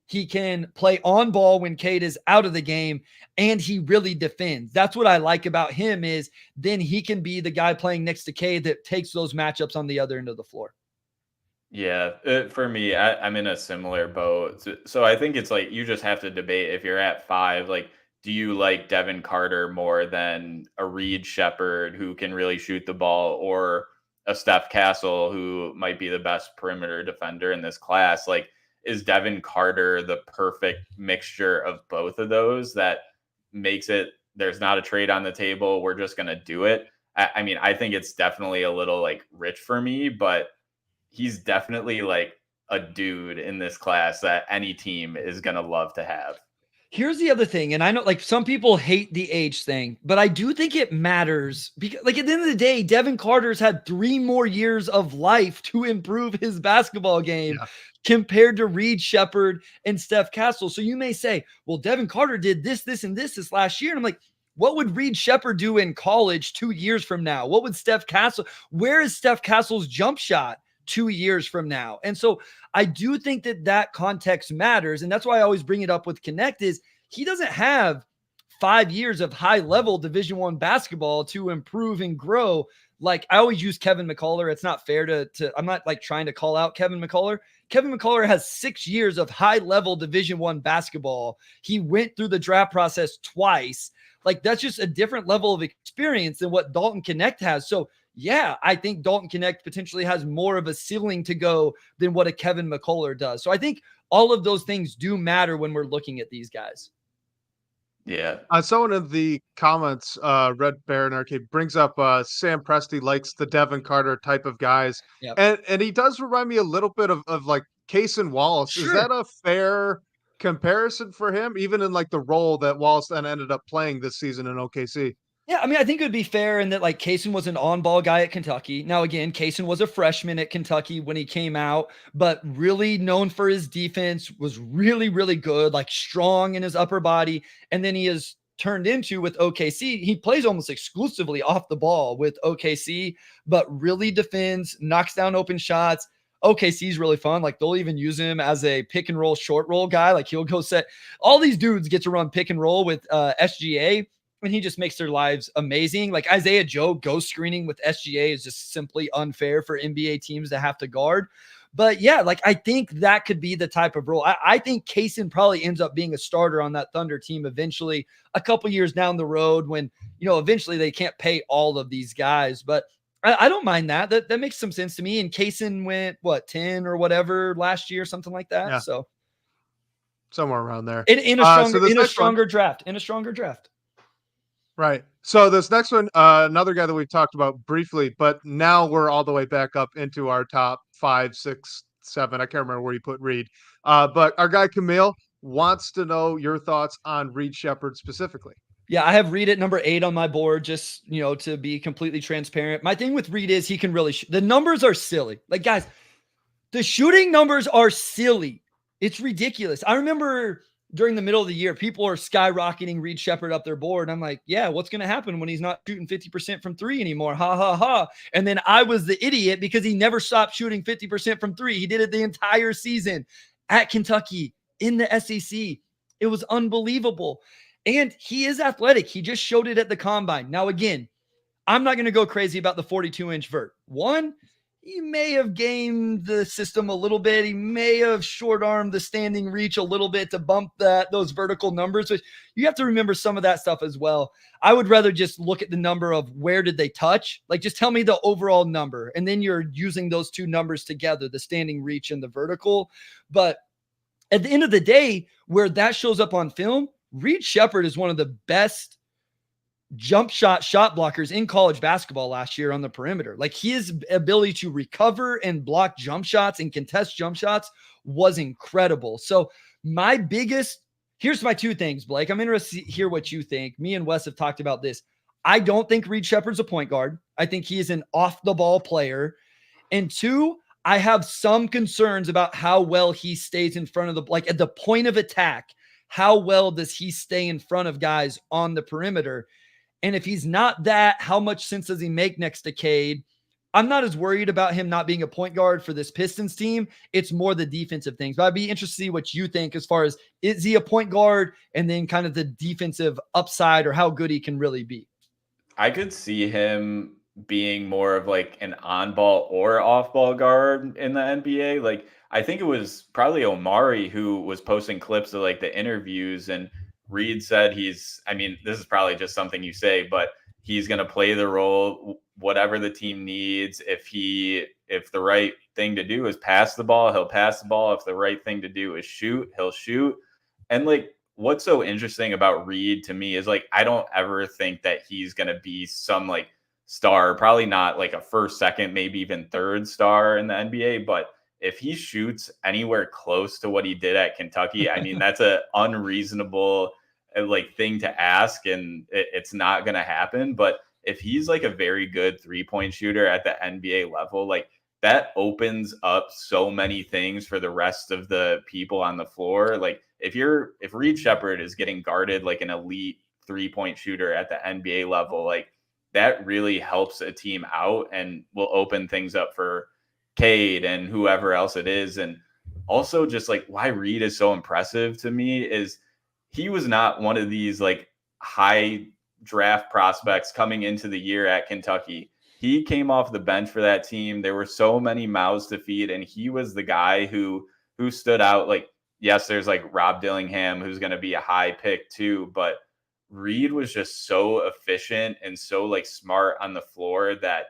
He can play on ball when Cade is out of the game, and he really defends. That's what I like about him, is then he can be the guy playing next to Cade that takes those matchups on the other end of the floor. Yeah, for me, I'm in a similar boat. So I think it's like, you just have to debate if you're at 5, like, do you like Devin Carter more than a Reed Sheppard who can really shoot the ball, or a Steph Castle who might be the best perimeter defender in this class? Like, is Devin Carter the perfect mixture of both of those that makes it, there's not a trade on the table, we're just going to do it? I mean, I think it's definitely a little like rich for me, but he's definitely like a dude in this class that any team is going to love to have. Here's the other thing. And I know, like, some people hate the age thing, but I do think it matters because, like, at the end of the day, Devin Carter's had 3 more years of life to improve his basketball game compared to Reed Sheppard and Steph Castle. So you may say, well, Devin Carter did this, and this last year. And I'm like, what would Reed Sheppard do in college 2 years from now? What would Steph Castle, where is Steph Castle's jump shot 2 years from now? And so I do think that context matters. And that's why I always bring it up with Connect, is he doesn't have 5 years of high level Division I basketball to improve and grow. Like, I always use Kevin McCullough. It's not fair to I'm not like trying to call out Kevin McCullough. Kevin McCullough has 6 years of high level Division I basketball. He went through the draft process twice. Like, that's just a different level of experience than what Dalton Connect has. So yeah, I think Dalton Connect potentially has more of a ceiling to go than what a Kevin McCullough does. So I think all of those things do matter when we're looking at these guys. Yeah. Someone in the comments, Red Baron Arcade, brings up Sam Presti likes the Devin Carter type of guys. Yep. And he does remind me a little bit of like Cason Wallace. Sure. Is that a fair comparison for him, even in like the role that Wallace then ended up playing this season in OKC? Yeah, I mean, I think it would be fair in that, like, Cason was an on-ball guy at Kentucky. Now, again, Cason was a freshman at Kentucky when he came out, but really known for his defense, was really, really good, like strong in his upper body. And then he has turned into, with OKC, he plays almost exclusively off the ball with OKC, but really defends, knocks down open shots. OKC is really fun. Like, they'll even use him as a pick and roll, short roll guy. Like, he'll go set, all these dudes get to run pick and roll with SGA. and he just makes their lives amazing. Like Isaiah Joe ghost screening with SGA is just simply unfair for NBA teams to have to guard. But yeah, like I think that could be the type of role. I think Kaysen probably ends up being a starter on that Thunder team eventually, a couple years down the road when, eventually they can't pay all of these guys. But I don't mind that. That makes some sense to me. And Kaysen went, 10 or whatever last year, something like that. Yeah. So somewhere around there. In a stronger draft. Right. So this next one, another guy that we've talked about briefly, but now we're all the way back up into our top 5, 6, 7. I can't remember where you put Reed. But our guy Camille wants to know your thoughts on Reed Sheppard specifically. Yeah, I have Reed at number 8 on my board, just, to be completely transparent. My thing with Reed is he can really the numbers are silly. Like, guys, the shooting numbers are silly. It's ridiculous. I remember during the middle of the year, people are skyrocketing Reed Sheppard up their board. I'm like, yeah, what's going to happen when he's not shooting 50% from 3 anymore? Ha, ha, ha. And then I was the idiot because he never stopped shooting 50% from 3. He did it the entire season at Kentucky in the SEC. It was unbelievable. And he is athletic. He just showed it at the combine. Now, again, I'm not going to go crazy about the 42-inch vert. One, he may have gamed the system a little bit. He may have short-armed the standing reach a little bit to bump those vertical numbers. But you have to remember some of that stuff as well. I would rather just look at the number of where did they touch. Like, just tell me the overall number. And then you're using those two numbers together, the standing reach and the vertical. But at the end of the day, where that shows up on film, Reed Sheppard is one of the best jump shot blockers in college basketball last year on the perimeter. Like, his ability to recover and block jump shots and contest jump shots was incredible. So here's my 2 things, Blake. I'm interested to hear what you think. Me and Wes have talked about this. I don't think Reed Sheppard's a point guard. I think he is an off the ball player. And 2, I have some concerns about how well he stays in front of at the point of attack. How well does he stay in front of guys on the perimeter? And if he's not that, how much sense does he make next to Cade? I'm not as worried about him not being a point guard for this Pistons team. It's more the defensive things. But I'd be interested to see what you think as far as, is he a point guard, and then kind of the defensive upside or how good he can really be. I could see him being more of like an on-ball or off-ball guard in the NBA. Like, I think it was probably Omari who was posting clips of like the interviews, and Reed said this is probably just something you say, but he's going to play the role, whatever the team needs. If the right thing to do is pass the ball, he'll pass the ball. If the right thing to do is shoot, he'll shoot. And like, what's so interesting about Reed to me is like, I don't ever think that he's going to be some like star, probably not like a first, second, maybe even third star in the NBA, but if he shoots anywhere close to what he did at Kentucky, I mean, that's an unreasonable thing to ask, and it's not going to happen. But if he's like a very good 3-point shooter at the NBA level, like, that opens up so many things for the rest of the people on the floor. Like, if Reed Sheppard is getting guarded like an elite 3-point shooter at the NBA level, like, that really helps a team out and will open things up for Cade and whoever else it is. And also, just like, why Reed is so impressive to me is he was not one of these like high draft prospects coming into the year at Kentucky. He came off the bench for that team. There were so many mouths to feed, and he was the guy who stood out. Like, yes, there's like Rob Dillingham, who's going to be a high pick too, but Reed was just so efficient and so like smart on the floor that,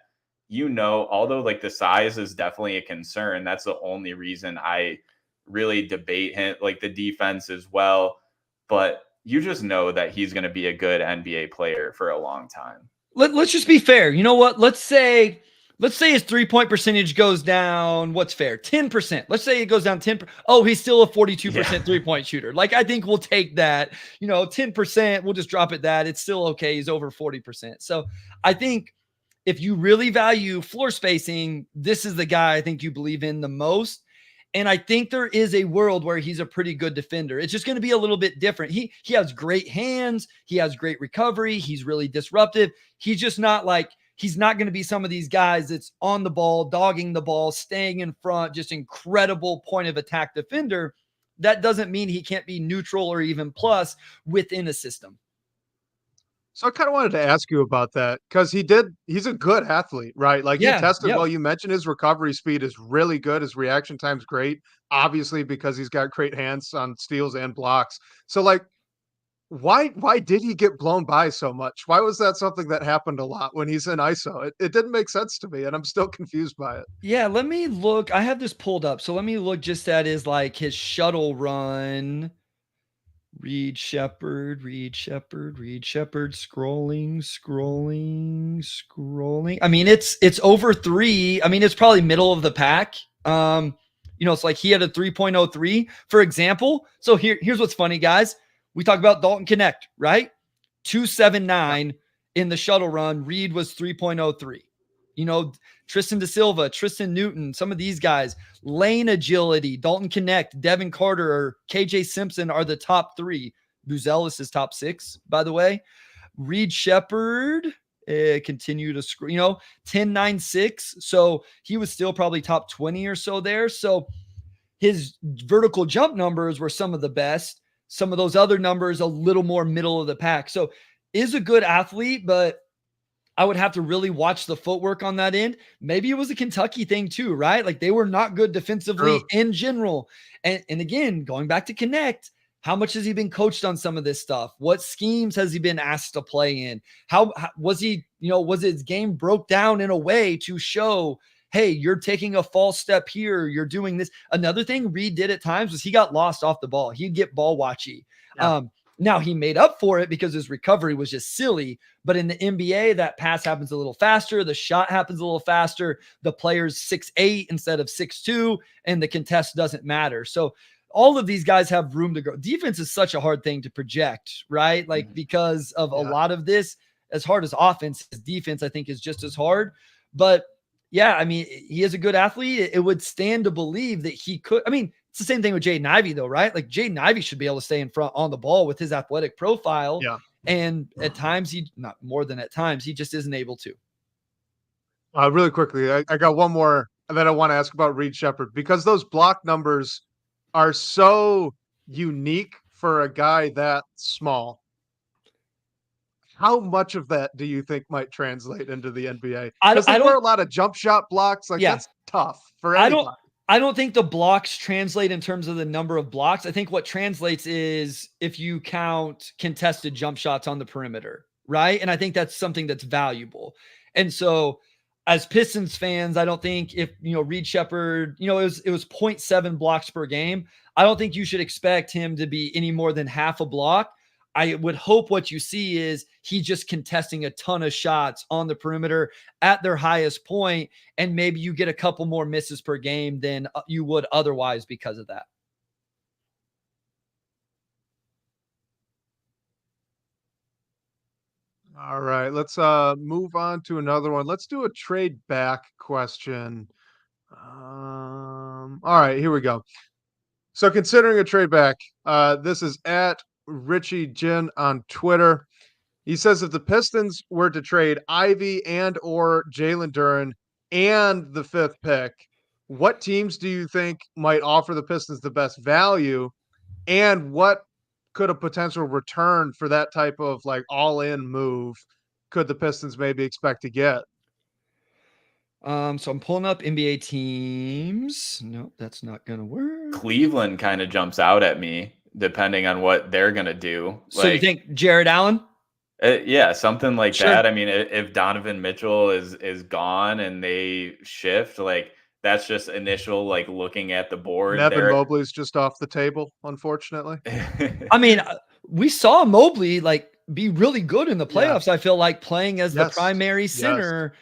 although like the size is definitely a concern, that's the only reason I really debate him, like the defense as well. But you just know that he's going to be a good NBA player for a long time. Let's just be fair. You know what? Let's say his 3-point percentage goes down. What's fair? 10%. Let's say it goes down 10%. Oh, he's still a 42% 3-point shooter. Like, I think we'll take that. 10%. We'll just drop it that. It's still okay. He's over 40%. So I think if you really value floor spacing, this is the guy I think you believe in the most. And I think there is a world where he's a pretty good defender. It's just going to be a little bit different. He has great hands. He has great recovery. He's really disruptive. He's just not like, he's not going to be some of these guys that's on the ball, dogging the ball, staying in front, just incredible point of attack defender. That doesn't mean he can't be neutral or even plus within a system. So I kind of wanted to ask you about that because he's a good athlete, right? Like he Yeah, tested yeah. well. You mentioned his recovery speed is really good. His reaction time's great, obviously, because he's got great hands on steals and blocks. So like, why did he get blown by so much? Why was that something that happened a lot when he's in ISO? It didn't make sense to me, and I'm still confused by it. Yeah, let me look. I have this pulled up. So let me look just at his shuttle run. Reed Sheppard, scrolling. I mean, it's over 3. I mean, it's probably middle of the pack. It's like he had a 3.03, for example. So here's what's funny, guys. We talk about Dalton Connect, right? 279 in the shuttle run. Reed was 3.03. Tristan Da Silva, Tristan Newton, some of these guys, lane agility, Dalton Connect, Devin Carter, or KJ Simpson are the top 3. Buzelis is top 6, by the way. Reed Sheppard continue to scroll, 10.96. So he was still probably top 20 or so there. So his vertical jump numbers were some of the best. Some of those other numbers a little more middle of the pack. So is a good athlete, but I would have to really watch the footwork on that end. Maybe it was a Kentucky thing too, right? Like they were not good defensively in general. And again, going back to Connect, how much has he been coached on some of this stuff? What schemes has he been asked to play in? How was he, was his game broke down in a way to show, hey, you're taking a false step here. You're doing this. Another thing Reed did at times was he got lost off the ball. He'd get ball watchy. Yeah. Now he made up for it because his recovery was just silly. But in the NBA, that pass happens a little faster. The shot happens a little faster. The player's 6'8" instead of 6'2", and the contest doesn't matter. So all of these guys have room to grow. Defense is such a hard thing to project, right? Like because of a lot of this, as hard as offense, his defense, I think, is just as hard. But yeah, I mean, he is a good athlete. It would stand to believe that he could. I mean, it's the same thing with Jaden Ivey, though, right? Like Jaden Ivey should be able to stay in front on the ball with his athletic profile. Yeah. And at times, not more than at times, he just isn't able to. Really quickly, I got one more that I want to ask about Reed Sheppard because those block numbers are so unique for a guy that small. How much of that do you think might translate into the NBA? Because there were a lot of jump shot blocks. Like that's tough for anybody. I don't think the blocks translate in terms of the number of blocks. I think what translates is if you count contested jump shots on the perimeter, right? And I think that's something that's valuable. And so as Pistons fans, I don't think if, Reed Sheppard, it was 0.7 blocks per game. I don't think you should expect him to be any more than half a block. I would hope what you see is he just contesting a ton of shots on the perimeter at their highest point, and maybe you get a couple more misses per game than you would otherwise because of that. All right, let's move on to another one. Let's do a trade back question. All right, here we go. So considering a trade back, this is at Richie Jin on Twitter. He says if the Pistons were to trade Ivy and or Jalen Duren and the 5th pick, what teams do you think might offer the Pistons the best value, and what could a potential return for that type of like all-in move could the Pistons maybe expect to get? So I'm pulling up NBA teams. No, that's not going to work. Cleveland kind of jumps out at me depending on what they're going to do. So you think Jared Allen? Yeah, something like that. I mean, if Donovan Mitchell is gone and they shift, like that's just initial, like looking at the board. Evan Mobley's just off the table, unfortunately. I mean, we saw Mobley like be really good in the playoffs. I feel like playing as the primary center.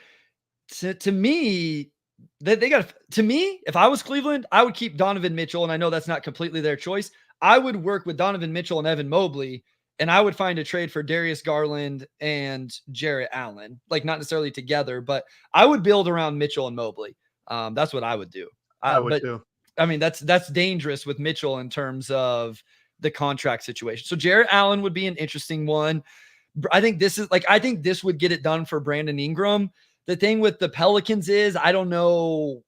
To me, they got to me. If I was Cleveland, I would keep Donovan Mitchell, and I know that's not completely their choice. I would work with Donovan Mitchell and Evan Mobley, and I would find a trade for Darius Garland and Jarrett Allen, like not necessarily together, but I would build around Mitchell and Mobley. That's what I would do. I would too. I mean, that's dangerous with Mitchell in terms of the contract situation. So Jarrett Allen would be an interesting one. I think this would get it done for Brandon Ingram. The thing with the Pelicans is I don't know.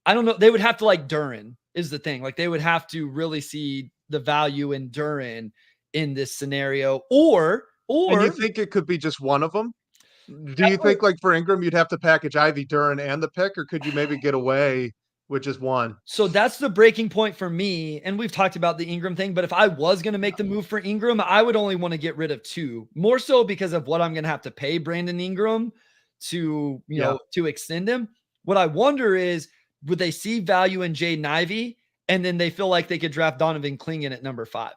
They would have to like Duren is the thing. Like they would have to really see the value in Duren in this scenario, or And you Or think it could be just one of them? Do you think, like, for Ingram, you'd have to package Ivy, Duren, and the pick, or could you maybe get away with just one? so that's the breaking point for me. And we've talked about the Ingram thing, but if I was going to make the move for Ingram, I would only want to get rid of 2, more so because of what I'm going to have to pay Brandon Ingram to, to extend him. What I wonder is, would they see value in Jaden Ivey and then they feel like they could draft Donovan Clingan at number 5?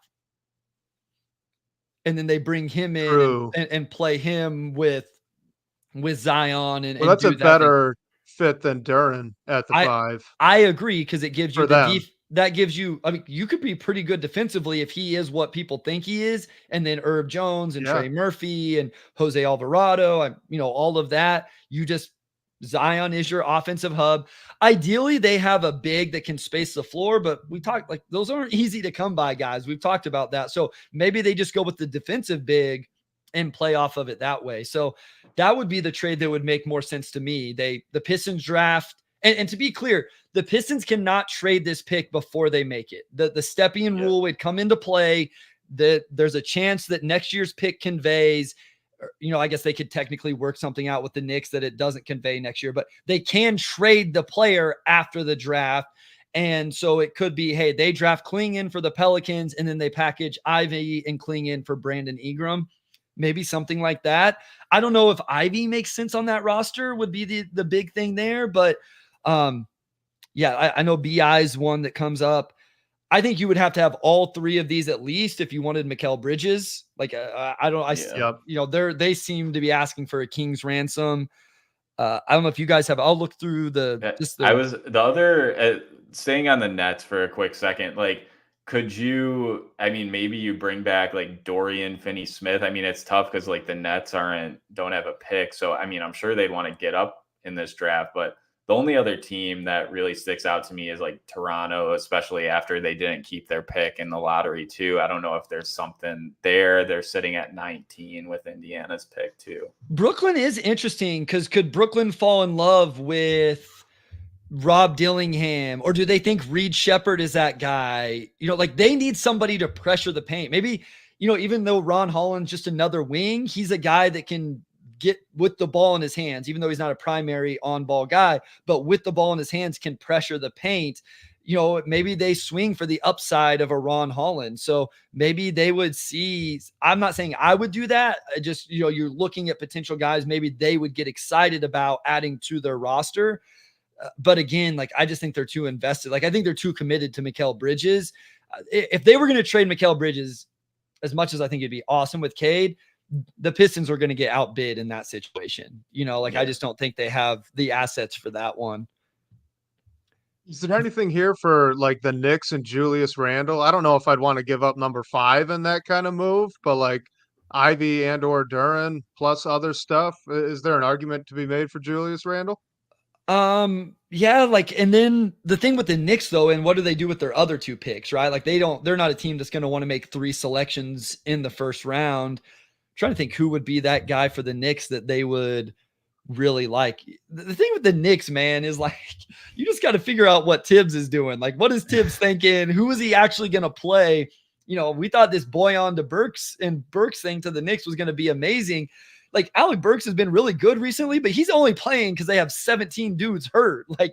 And then they bring him in and play him with Zion. And that's a better fit than Duren at the 5. I agree, because it gives you that gives you, I mean, you could be pretty good defensively if he is what people think he is. And then Herb Jones and Trey Murphy and Jose Alvarado, all of that. Zion is your offensive hub. Ideally, they have a big that can space the floor, but we talked, like, those aren't easy to come by, guys. We've talked about that. So maybe they just go with the defensive big and play off of it that way. So that would be the trade that would make more sense to me. The Pistons draft, and to be clear, the Pistons cannot trade this pick before they make it. The Stepien rule would come into play. There's a chance that next year's pick conveys. I guess they could technically work something out with the Knicks that it doesn't convey next year, but they can trade the player after the draft. And so it could be, hey, they draft Clingan for the Pelicans, and then they package Ivy and Clingan for Brandon Ingram. Maybe something like that. I don't know if Ivy makes sense on that roster, would be the big thing there. But I know BI's one that comes up. I think you would have to have all 3 of these at least if you wanted Mikal Bridges. Like, they seem to be asking for a king's ransom. I don't know if you guys have. I'll look through staying on the Nets for a quick second. Like, could you? I mean, maybe you bring back like Dorian Finney-Smith. I mean, it's tough because like the Nets don't have a pick. So I mean, I'm sure they'd want to get up in this draft, but the only other team that really sticks out to me is like Toronto, especially after they didn't keep their pick in the lottery too. I don't know if there's something there. They're sitting at 19 with Indiana's pick too. Brooklyn is interesting because could Brooklyn fall in love with Rob Dillingham, or do they think Reed Sheppard is that guy? Like, they need somebody to pressure the paint. Maybe, even though Ron Holland's just another wing, he's a guy that can get with the ball in his hands, even though he's not a primary on-ball guy, but with the ball in his hands can pressure the paint. Maybe they swing for the upside of a Ron Holland. So maybe they would see, I'm not saying I would do that. I just, you're looking at potential guys, maybe they would get excited about adding to their roster. But again, like, I just think they're too invested. Like, I think they're too committed to Mikal Bridges. If they were going to trade Mikal Bridges, as much as I think it'd be awesome with Cade, the Pistons are going to get outbid in that situation. I just don't think they have the assets for that one. Is there anything here for like the Knicks and Julius Randle? I don't know if I'd want to give up number 5 in that kind of move, but like Ivy and or Duren plus other stuff. Is there an argument to be made for Julius Randle? And then the thing with the Knicks though, and what do they do with their other 2 picks, right? Like, they're not a team that's going to want to make 3 selections in the first round. Trying to think who would be that guy for the Knicks that they would really like. The thing with the Knicks, man, is like, you just got to figure out what Tibbs is doing. Like, what is Tibbs thinking? Who is he actually going to play? We thought this Boyan to Burks thing to the Knicks was going to be amazing. Like, Alec Burks has been really good recently, but he's only playing because they have 17 dudes hurt. Like,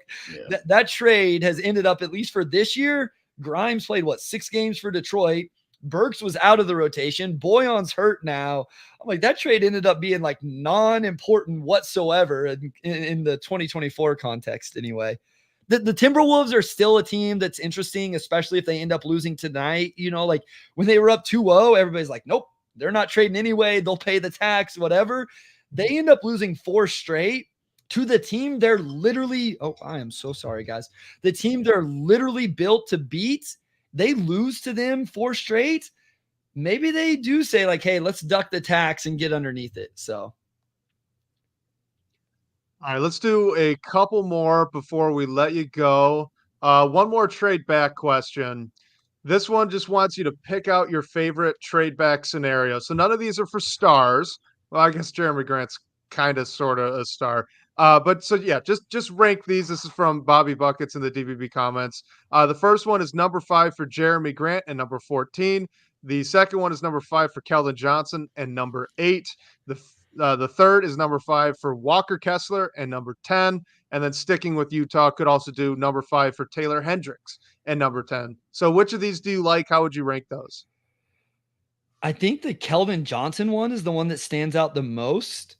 that trade has ended up, at least for this year, Grimes played 6 games for Detroit. Burks was out of the rotation. Boyan's hurt now. I'm like, that trade ended up being like non-important whatsoever in the 2024 context anyway. The Timberwolves are still a team that's interesting, especially if they end up losing tonight. Like, when they were up 2-0, everybody's like, nope, they're not trading anyway. They'll pay the tax, whatever. They end up losing 4 straight to the team they're literally, I am so sorry, guys. The team they're literally built to beat. They lose to them 4 straight. Maybe they do say like, hey, let's duck the tax and get underneath it. So. All right, let's do a couple more before we let you go. One more trade back question. This one just wants you to pick out your favorite trade back scenario. So none of these are for stars. Well, I guess Jeremy Grant's kind of sort of a star. But so yeah, just rank these. This is from Bobby Buckets in the DBB comments. The first one is number 5 for Jeremy Grant and number 14. The second one is number 5 for Keldon Johnson and number 8. The third is number 5 for Walker Kessler and number 10. And then sticking with Utah, could also do number 5 for Taylor Hendricks and number 10. So which of these do you like? How would you rank those? I think the Keldon Johnson one is the one that stands out the most.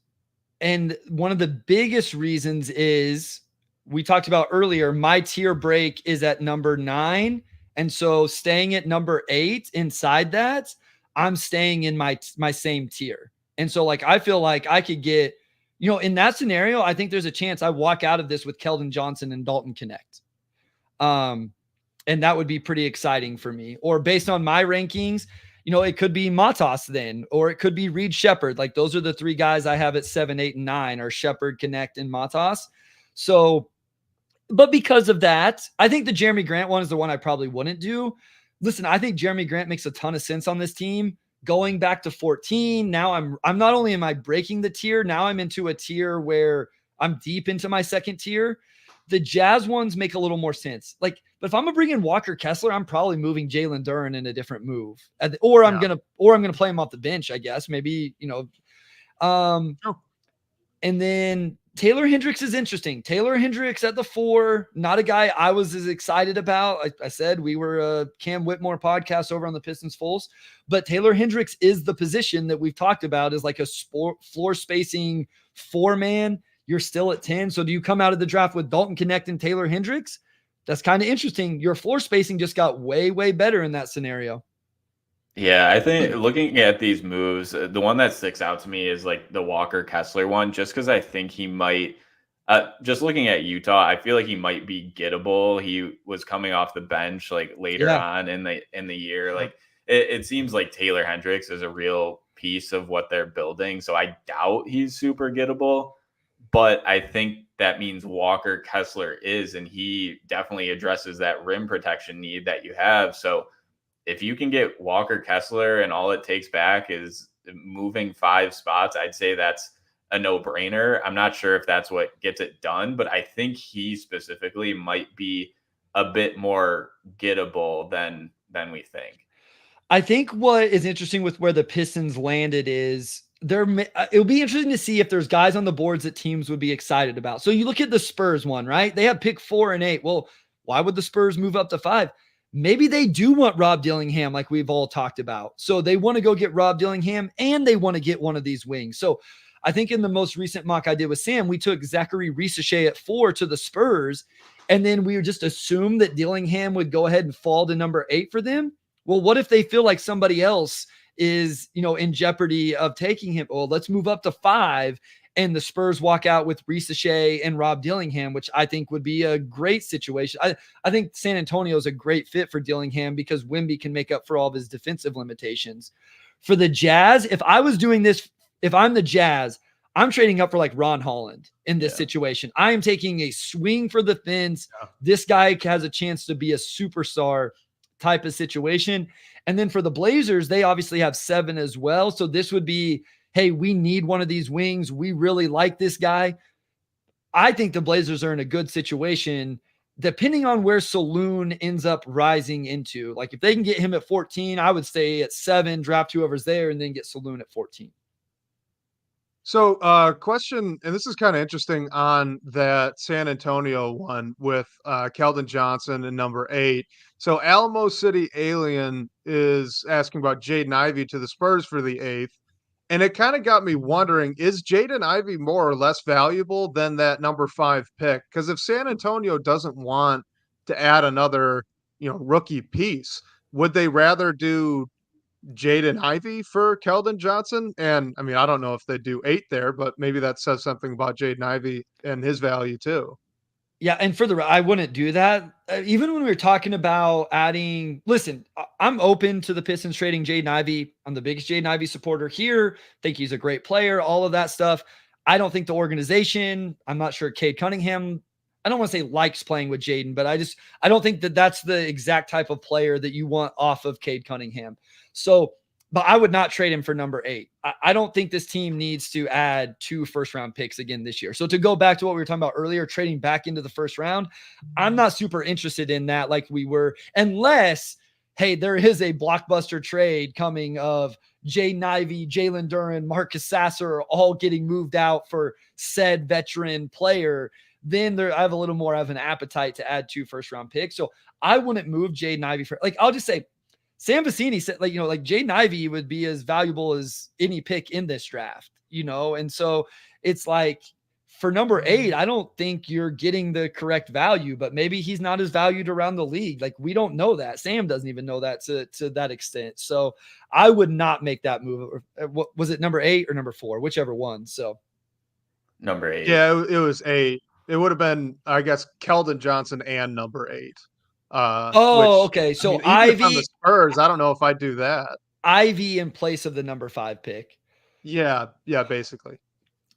And one of the biggest reasons is we talked about earlier, my tier break is at number 9. And so staying at number 8 inside that, I'm staying in my same tier. And so like, I feel like I could get, in that scenario, I think there's a chance I walk out of this with Keldon Johnson and Dalton Connect. And that would be pretty exciting for me. Or based on my rankings, it could be Matas then, or it could be Reed Sheppard. Like those are the 3 guys I have at 7, 8, and 9 are Sheppard, Connect, and Matas. So, but because of that, I think the Jeremy Grant one is the one I probably wouldn't do. Listen, I think Jeremy Grant makes a ton of sense on this team. Going back to 14, now I'm not only am I breaking the tier, now I'm into a tier where I'm deep into my second tier. The Jazz ones make a little more sense. Like, but if I'm gonna bring in Walker Kessler, I'm probably moving Jalen Duren in a different move, or I'm gonna play him off the bench, I guess. Maybe and then Taylor Hendricks is interesting. Taylor Hendricks at the 4, not a guy I was as excited about. I said we were a Cam Whitmore podcast over on the Pistons Pulse, but Taylor Hendricks is the position that we've talked about as like a floor spacing 4-man. You're still at 10. So do you come out of the draft with Dalton Connect and Taylor Hendricks? That's kind of interesting. Your floor spacing just got way, way better in that scenario. Yeah, I think looking at these moves, the one that sticks out to me is like the Walker Kessler one, just because I think he might, just looking at Utah, I feel like he might be gettable. He was coming off the bench like later on in the year. Like it seems like Taylor Hendricks is a real piece of what they're building. So I doubt he's super gettable. But I think that means Walker Kessler is, and he definitely addresses that rim protection need that you have. So if you can get Walker Kessler and all it takes back is moving 5 spots, I'd say that's a no-brainer. I'm not sure if that's what gets it done, but I think he specifically might be a bit more gettable than we think. I think what is interesting with where the Pistons landed is it'll be interesting to see if there's guys on the boards that teams would be excited about. So you look at the Spurs one, right? They have pick 4 and 8. Well, why would the Spurs move up to 5? Maybe they do want Rob Dillingham like we've all talked about. So they want to go get Rob Dillingham and they want to get one of these wings. So I think in the most recent mock I did with Sam, we took Zachary Risacher at 4 to the Spurs. And then we just assumed that Dillingham would go ahead and fall to number 8 for them. Well, what if they feel like somebody else is, in jeopardy of taking him? Well, let's move up to 5 and the Spurs walk out with Risacher and Rob Dillingham, which I think would be a great situation. I think San Antonio is a great fit for Dillingham because Wemby can make up for all of his defensive limitations. For the Jazz, if I was doing this, if I'm the Jazz, I'm trading up for like Ron Holland in this situation. I am taking a swing for the fence. Yeah. This guy has a chance to be a superstar type of situation. And then for the Blazers, they obviously have 7 as well. So this would be, hey, we need one of these wings. We really like this guy. I think the Blazers are in a good situation depending on where Saloon ends up rising into. Like if they can get him at 14, I would stay at 7, draft whoever's there, and then get Saloon at 14. So question, and this is kind of interesting on that San Antonio one with Keldon Johnson and number 8. So Alamo City Alien is asking about Jaden Ivey to the Spurs for the 8th. And it kind of got me wondering, is Jaden Ivey more or less valuable than that number 5 pick? Because if San Antonio doesn't want to add another, rookie piece, would they rather do Jaden Ivey for Keldon Johnson? And I mean, I don't know if they do 8 there, but maybe that says something about Jaden Ivey and his value too. Yeah, and I wouldn't do that. Even when we were talking about adding, listen, I'm open to the Pistons trading Jaden Ivey. I'm the biggest Jaden Ivey supporter here. Think he's a great player, all of that stuff. I don't think the organization, I'm not sure Cade Cunningham, I don't want to say likes playing with Jaden, but I don't think that that's the exact type of player that you want off of Cade Cunningham. So but I would not trade him for number 8. I don't think this team needs to add 2 first-round picks again this year. So to go back to what we were talking about earlier, trading back into the first round, I'm not super interested in that like we were, unless, hey, there is a blockbuster trade coming of Jay Nivey, Jalen Duren, Marcus Sasser all getting moved out for said veteran player. Then I have a little more of an appetite to add 2 first-round picks. So I wouldn't move Jay Nivey for, like, I'll just say, Sam Vecini said, like, like Jay Nivey would be as valuable as any pick in this draft, and so it's like for number 8, I don't think you're getting the correct value, but maybe he's not as valued around the league. Like, we don't know that. Sam doesn't even know that to that extent. So I would not make that move. What was it, number 8 or number 4, whichever one? So number 8. Yeah, it was 8. It would have been, I guess, Keldon Johnson and number 8. Okay. So Ivy on the Spurs, I don't know if I'd do that. Ivy in place of the number 5 pick. Yeah, basically.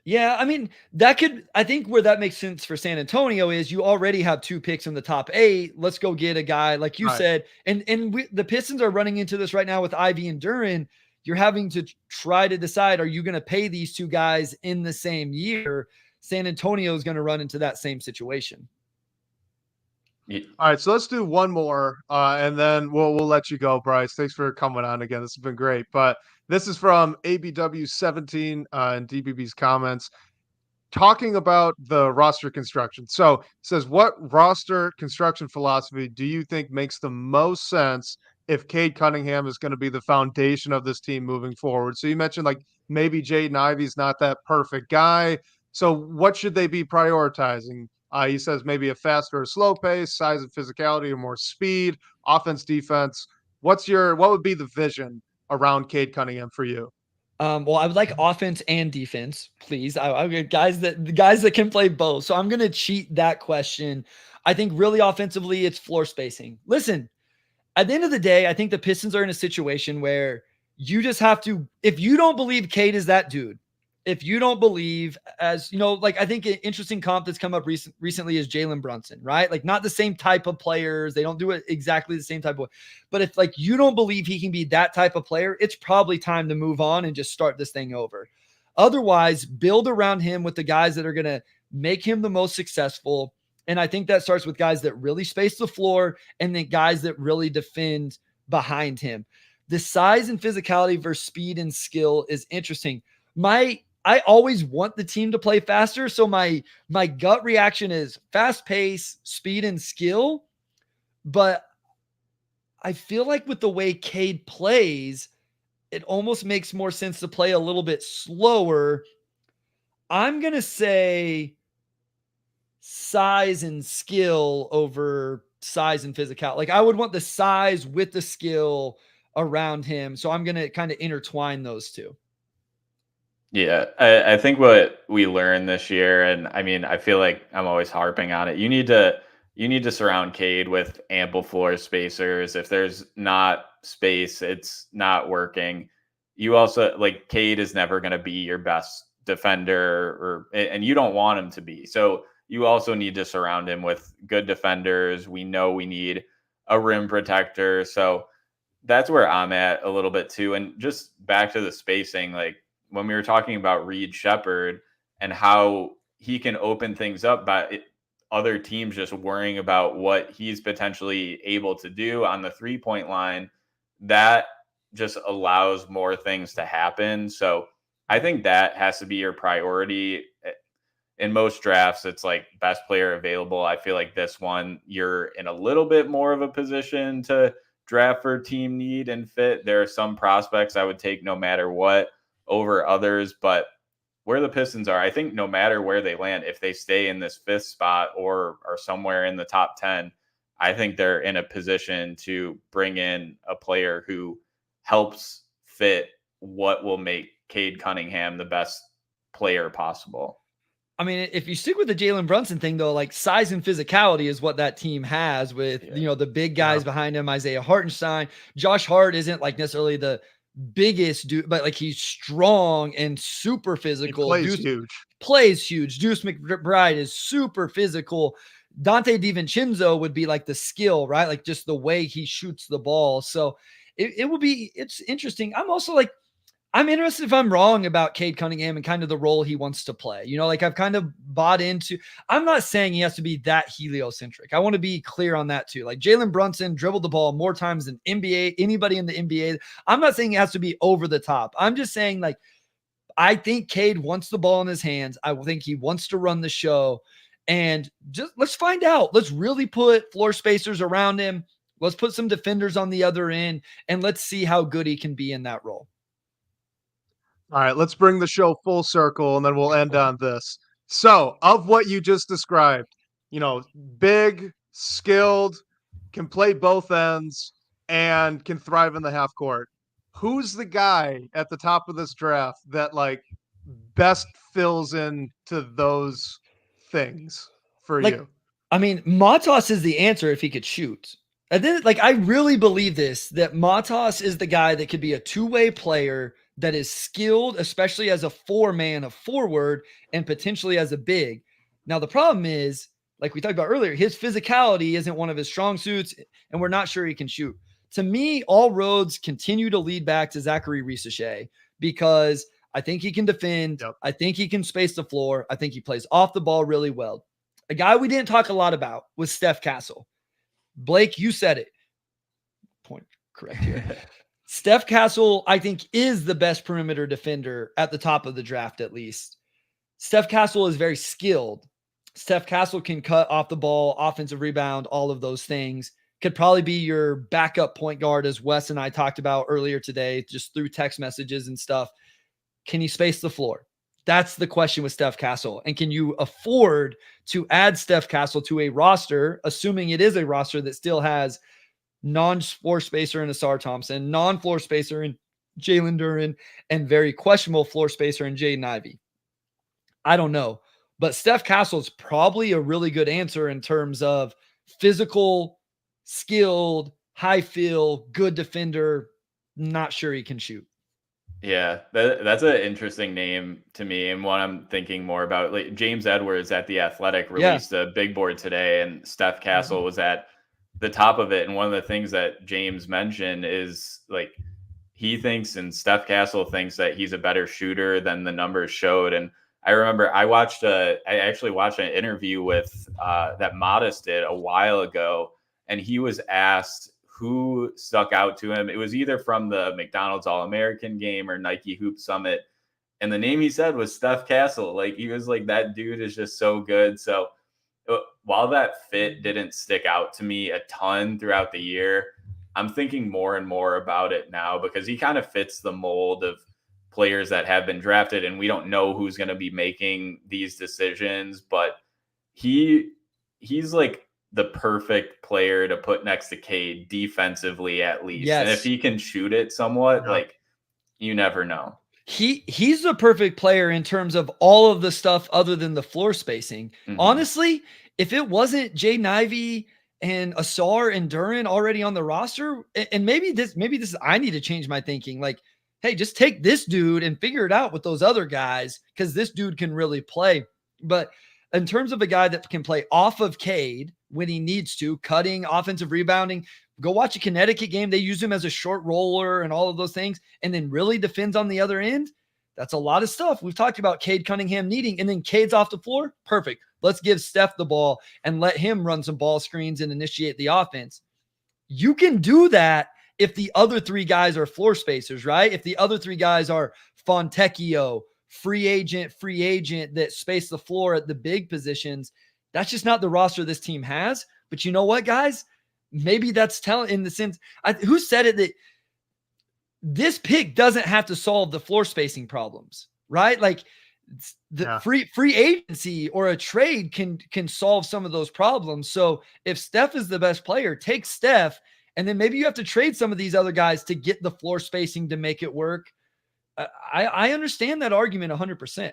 Yeah, I mean, I think where that makes sense for San Antonio is you already have 2 picks in the top 8. Let's go get a guy like you said. And the Pistons are running into this right now with Ivy and Duren. You're having to try to decide, are you going to pay these 2 guys in the same year? San Antonio is going to run into that same situation. All right, so let's do one more, and then we'll let you go, Bryce. Thanks for coming on again. This has been great. But this is from ABW17 in DBB's comments, talking about the roster construction. So it says, what roster construction philosophy do you think makes the most sense if Cade Cunningham is going to be the foundation of this team moving forward? So you mentioned like maybe Jaden Ivey's not that perfect guy. So what should they be prioritizing? He says maybe a faster or slow pace, size and physicality, or more speed, offense, defense. What would be the vision around Cade Cunningham for you? Well, I would like offense and defense, please. I get guys that can play both. So I'm going to cheat that question. I think really offensively, it's floor spacing. Listen, at the end of the day, I think the Pistons are in a situation where you just have to, if you don't believe Cade is that dude, if you don't believe, as like I think an interesting comp that's come up recently is Jalen Brunson, right? Like not the same type of players. They don't do it exactly the same type of way. But if like you don't believe he can be that type of player, it's probably time to move on and just start this thing over. Otherwise, build around him with the guys that are going to make him the most successful. And I think that starts with guys that really space the floor and then guys that really defend behind him. The size and physicality versus speed and skill is interesting. I always want the team to play faster. So my gut reaction is fast pace, speed, and skill. But I feel like with the way Cade plays, it almost makes more sense to play a little bit slower. I'm going to say size and skill over size and physicality. Like I would want the size with the skill around him. So I'm going to kind of intertwine those two. Yeah, I think what we learned this year, and I mean, I feel like I'm always harping on it. You need to surround Cade with ample floor spacers. If there's not space, it's not working. You also like Cade is never going to be your best defender, and you don't want him to be. So you also need to surround him with good defenders. We know we need a rim protector. So that's where I'm at a little bit too. And just back to the spacing, like when we were talking about Reed Sheppard and how he can open things up by other teams just worrying about what he's potentially able to do on the 3-point line, that just allows more things to happen. So I think that has to be your priority. In most drafts, it's like best player available. I feel like this one, you're in a little bit more of a position to draft for team need and fit. There are some prospects I would take no matter what over others, but where the Pistons are, I think no matter where they land, if they stay in this 5th spot or are somewhere in the top 10, I think they're in a position to bring in a player who helps fit what will make Cade Cunningham the best player possible. I mean, if you stick with the Jalen Brunson thing, though, like size and physicality is what that team has with, the big guys behind him, Isaiah Hartenstein. Josh Hart isn't like necessarily the biggest dude, but like he's strong and super physical. He plays huge. Deuce McBride is super physical. Dante DiVincenzo would be like the skill, right? Like just the way he shoots the ball. So it's interesting. I'm also like, I'm interested if I'm wrong about Cade Cunningham and kind of the role he wants to play. You know, like I've kind of bought into, I'm not saying he has to be that heliocentric. I want to be clear on that too. Like Jalen Brunson dribbled the ball more times than anybody in the NBA. I'm not saying it has to be over the top. I'm just saying like, I think Cade wants the ball in his hands. I think he wants to run the show, and just let's find out. Let's really put floor spacers around him. Let's put some defenders on the other end, and let's see how good he can be in that role. All right, let's bring the show full circle, and then we'll end on this. So, of what you just described, big, skilled, can play both ends, and can thrive in the half court. Who's the guy at the top of this draft that like best fills in to those things for you? I mean, Matas is the answer if he could shoot. And then, I really believe that Matas is the guy that could be a two-way player that is skilled, especially as a four-man, a forward, and potentially as a big. Now, the problem is, like we talked about earlier, his physicality isn't one of his strong suits, and we're not sure he can shoot. To me, all roads continue to lead back to Zachary Risacher because I think he can defend. Yep. I think he can space the floor. I think he plays off the ball really well. A guy we didn't talk a lot about was Steph Castle. Blake, you said it. Point correct here. Steph Castle, I think, is the best perimeter defender at the top of the draft, at least. Steph Castle is very skilled. Steph Castle can cut off the ball, offensive rebound, all of those things. Could probably be your backup point guard, as Wes and I talked about earlier today, just through text messages and stuff. Can he space the floor? That's the question with Steph Castle. And can you afford to add Steph Castle to a roster, assuming it is a roster that still has non-floor spacer in Asar Thompson, non-floor spacer in Jalen Duren, and very questionable floor spacer in Jaden Ivey? I don't know. But Steph Castle is probably a really good answer in terms of physical, skilled, high feel, good defender. Not sure he can shoot. Yeah, that's an interesting name to me, and one I'm thinking more about. Like James Edwards at The Athletic released a big board today, and Steph Castle was at the top of it. And one of the things that James mentioned is like he thinks, and Steph Castle thinks, that he's a better shooter than the numbers showed. And I remember I actually watched an interview with that Modest did a while ago, and he was asked who stuck out to him. It was either from the McDonald's All-American game or Nike Hoop Summit. And the name he said was Steph Castle. Like, he was like, that dude is just so good. So while that fit didn't stick out to me a ton throughout the year, I'm thinking more and more about it now because he kind of fits the mold of players that have been drafted, and we don't know who's going to be making these decisions, but he's like the perfect player to put next to Cade defensively, at least. Yes. And if he can shoot it somewhat, like, you never know. He's the perfect player in terms of all of the stuff other than the floor spacing. Mm-hmm. Honestly, if it wasn't Jaden Ivey and Asar and Duren already on the roster, and maybe this is, I need to change my thinking. Like, hey, just take this dude and figure it out with those other guys, because this dude can really play. But in terms of a guy that can play off of Cade when he needs to, cutting, offensive rebounding, go watch a Connecticut game. They use him as a short roller and all of those things, and then really defends on the other end. That's a lot of stuff we've talked about Cade Cunningham needing, and then Cade's off the floor. Perfect. Let's give Steph the ball and let him run some ball screens and initiate the offense. You can do that if the other three guys are floor spacers, right? If the other three guys are Fontecchio, free agent that space the floor at the big positions. That's just not the roster this team has. But you know what, guys? Maybe that's telling in the sense, who said it, that this pick doesn't have to solve the floor spacing problems, right? Like the free agency or a trade can solve some of those problems. So if Steph is the best player, take Steph, and then maybe you have to trade some of these other guys to get the floor spacing to make it work. I understand that argument 100%.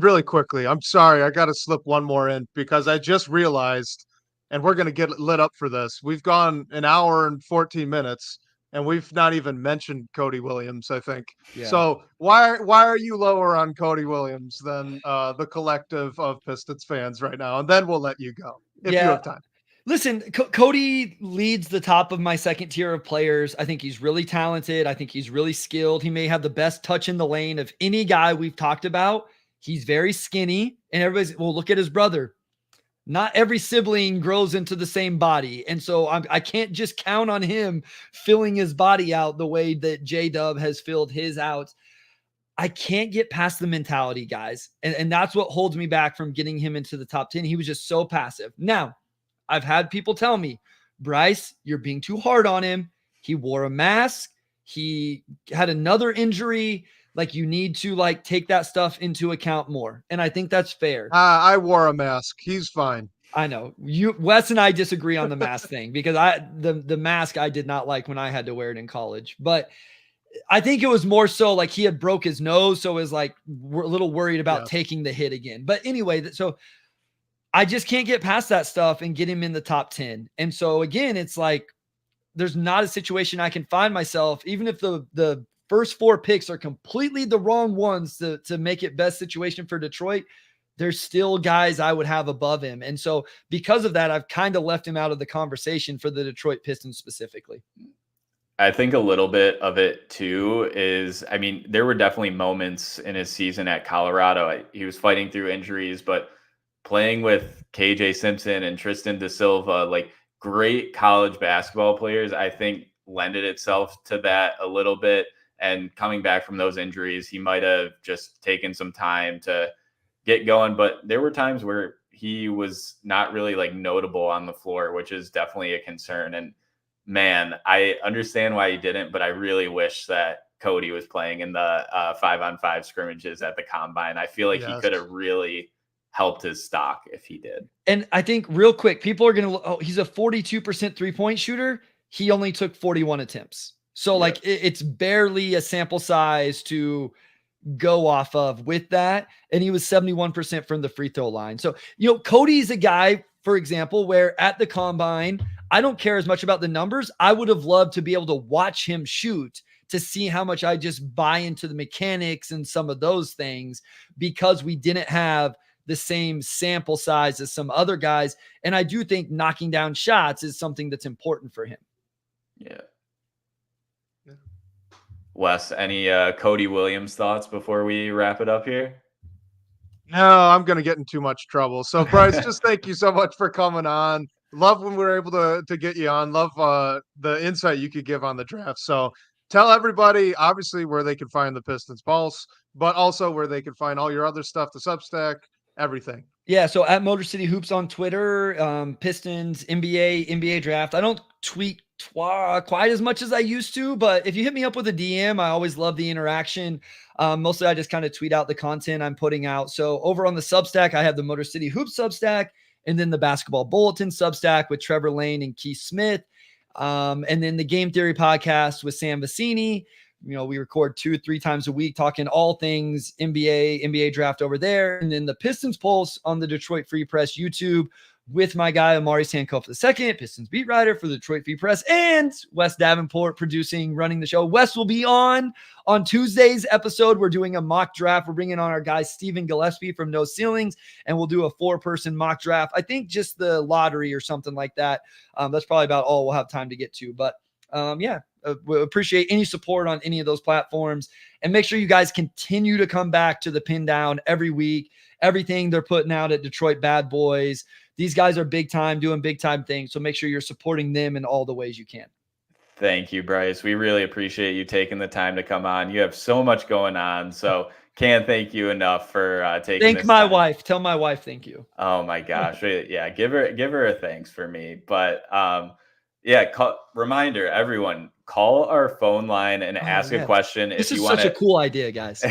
Really quickly, I'm sorry, I got to slip one more in because I just realized, and we're going to get lit up for this. We've gone an hour and 14 minutes, and we've not even mentioned Cody Williams, I think. Yeah. So why are you lower on Cody Williams than the collective of Pistons fans right now? And then we'll let you go if you have time. Listen, Cody leads the top of my second tier of players. I think he's really talented. I think he's really skilled. He may have the best touch in the lane of any guy we've talked about. He's very skinny, and everybody's, well, look at his brother. Not every sibling grows into the same body. And so I can't just count on him filling his body out the way that J-Dub has filled his out. I can't get past the mentality, guys. And that's what holds me back from getting him into the top 10. He was just so passive. Now, I've had people tell me, Bryce, you're being too hard on him. He wore a mask. He had another injury. Like, you need to take that stuff into account more. And I think that's fair. I wore a mask. He's fine. I know Wes and I disagree on the mask thing, because the mask I did not like when I had to wear it in college, but I think it was more so like he had broke his nose. So it was like, we're a little worried about taking the hit again. But anyway, so I just can't get past that stuff and get him in the top 10. And so again, it's like, there's not a situation I can find myself, even if the first 4 picks are completely the wrong ones to make it best situation for Detroit, there's still guys I would have above him. And so because of that, I've kind of left him out of the conversation for the Detroit Pistons specifically. I think a little bit of it too is, I mean, there were definitely moments in his season at Colorado. He was fighting through injuries, but playing with KJ Simpson and Tristan Da Silva, like great college basketball players, I think lended itself to that a little bit. And coming back from those injuries, he might have just taken some time to get going. But there were times where he was not really notable on the floor, which is definitely a concern. And man, I understand why he didn't, but I really wish that Cody was playing in the 5-on-5 scrimmages at the combine. I feel like he could have really helped his stock if he did. And I think real quick, people are going to, he's a 42% 3-point shooter. He only took 41 attempts. So it's barely a sample size to go off of with that. And he was 71% from the free throw line. So, Cody's a guy, for example, where at the combine, I don't care as much about the numbers. I would have loved to be able to watch him shoot to see how much I just buy into the mechanics and some of those things, because we didn't have the same sample size as some other guys. And I do think knocking down shots is something that's important for him. Yeah. Wes, any Cody Williams thoughts before we wrap it up here? No, I'm going to get in too much trouble. So, Bryce, just thank you so much for coming on. Love when we were able to get you on. Love the insight you could give on the draft. So tell everybody, obviously, where they can find the Pistons Pulse, but also where they can find all your other stuff, the Substack, everything. Yeah, so at Motor City Hoops on Twitter, Pistons, NBA draft. I don't tweet quite as much as I used to, but if you hit me up with a DM, I always love the interaction. Mostly I just kind of tweet out the content I'm putting out. So over on the Substack, I have the Motor City Hoops Substack, and then the Basketball Bulletin Substack with Trevor Lane and Keith Smith. And then the Game Theory Podcast with Sam Vecini. We record 2 or 3 times a week talking all things NBA draft over there. And then the Pistons Pulse on the Detroit Free Press YouTube with my guy, Amari Sankofa II, Pistons beat writer for the Detroit Free Press, and Wes Davenport producing, running the show. Wes will be on Tuesday's episode. We're doing a mock draft. We're bringing on our guy, Stephen Gillespie from No Ceilings, and we'll do a 4-person mock draft. I think just the lottery or something like that. That's probably about all we'll have time to get to. But we appreciate any support on any of those platforms, and make sure you guys continue to come back to the Pindown every week. Everything they're putting out at Detroit Bad Boys. These guys are big time, doing big time things. So make sure you're supporting them in all the ways you can. Thank you, Bryce. We really appreciate you taking the time to come on. You have so much going on. So can't thank you enough for taking Thank this my time. wife. Tell my wife thank you. Oh my gosh. Yeah, give her a thanks for me. But reminder, everyone, call our phone line and ask a question. This is such a cool idea, guys.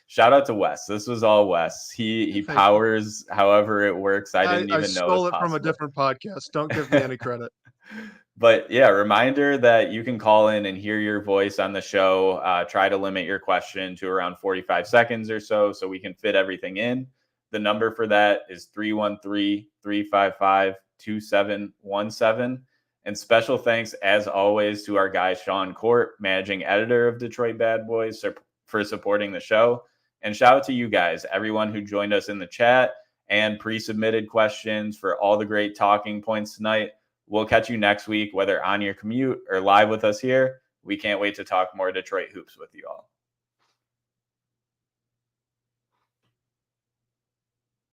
Shout out to Wes. This was all Wes. He powers however it works. I didn't even know. I stole it from a different podcast. Don't give me any credit. But yeah, reminder that you can call in and hear your voice on the show. Try to limit your question to around 45 seconds or so we can fit everything in. The number for that is 313-355-2717. And special thanks, as always, to our guy, Sean Court, managing editor of Detroit Bad Boys, for supporting the show. And shout out to you guys, everyone who joined us in the chat and pre-submitted questions, for all the great talking points tonight. We'll catch you next week, whether on your commute or live with us here. We can't wait to talk more Detroit hoops with you all.